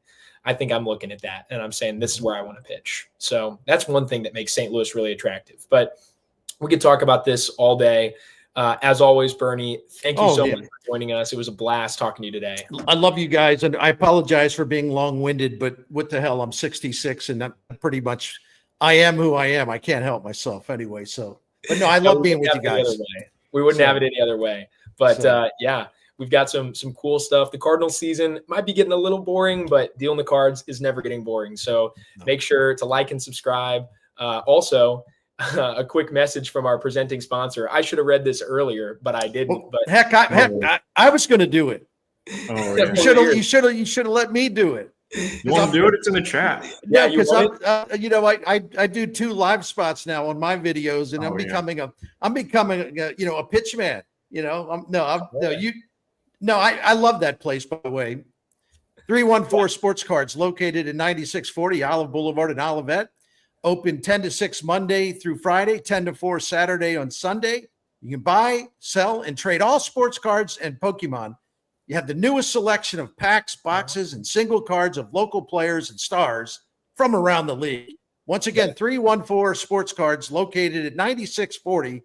I think I'm looking at that, and I'm saying this is where I want to pitch. So that's one thing that makes St. Louis really attractive. But we could talk about this all day. As always, Bernie, thank you so much for joining us. It was a blast talking to you today. I love you guys, and I apologize for being long-winded, but what the hell? I'm 66, and I am who I am. I can't help myself anyway. So, but no, I love being with you guys. We wouldn't have it any other way. But we've got some cool stuff. The Cardinals season might be getting a little boring, but dealing the cards is never getting boring. So make sure to like and subscribe. Also, a quick message from our presenting sponsor. I should have read this earlier, but I didn't. Well, but I was going to do it. Oh, yeah. You should have let me do it. You want to do it? It's in the chat. Yeah, because I do 2 live spots now on my videos, and I'm becoming a pitch man. I love that place, by the way. 314 Sports Cards, located at 9640 Olive Boulevard in Olivet. Open 10 to 6 Monday through Friday, 10 to 4 Saturday on Sunday. You can buy, sell, and trade all sports cards and Pokemon. You have the newest selection of packs, boxes, and single cards of local players and stars from around the league. Once again, 314 Sports Cards, located at 9640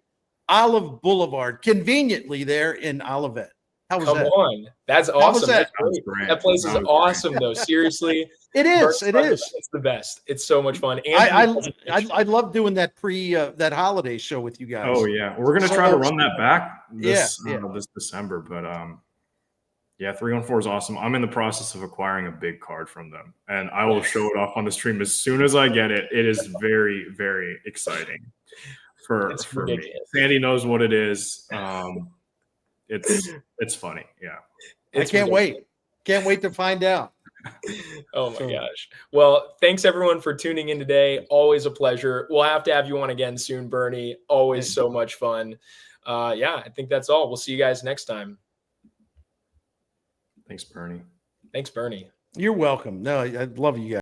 Olive Boulevard, conveniently there in Olivet. How was that? Come on. That's awesome. That place is awesome, though. Seriously. It is. It's the best. It's so much fun. I love doing that that holiday show with you guys. Oh, yeah. We're going to try to run that back this December. But, 314 is awesome. I'm in the process of acquiring a big card from them, and I will show it off on the stream as soon as I get it. It is very, very exciting for me. Sandy knows what it is. It's funny. Yeah. I can't wait. Can't wait to find out. Oh my gosh. Well, thanks everyone for tuning in today. Always a pleasure. We'll have to have you on again soon, Bernie. Always so much fun. I think that's all. We'll see you guys next time. Thanks, Bernie. Thanks, Bernie. You're welcome. No, I love you guys.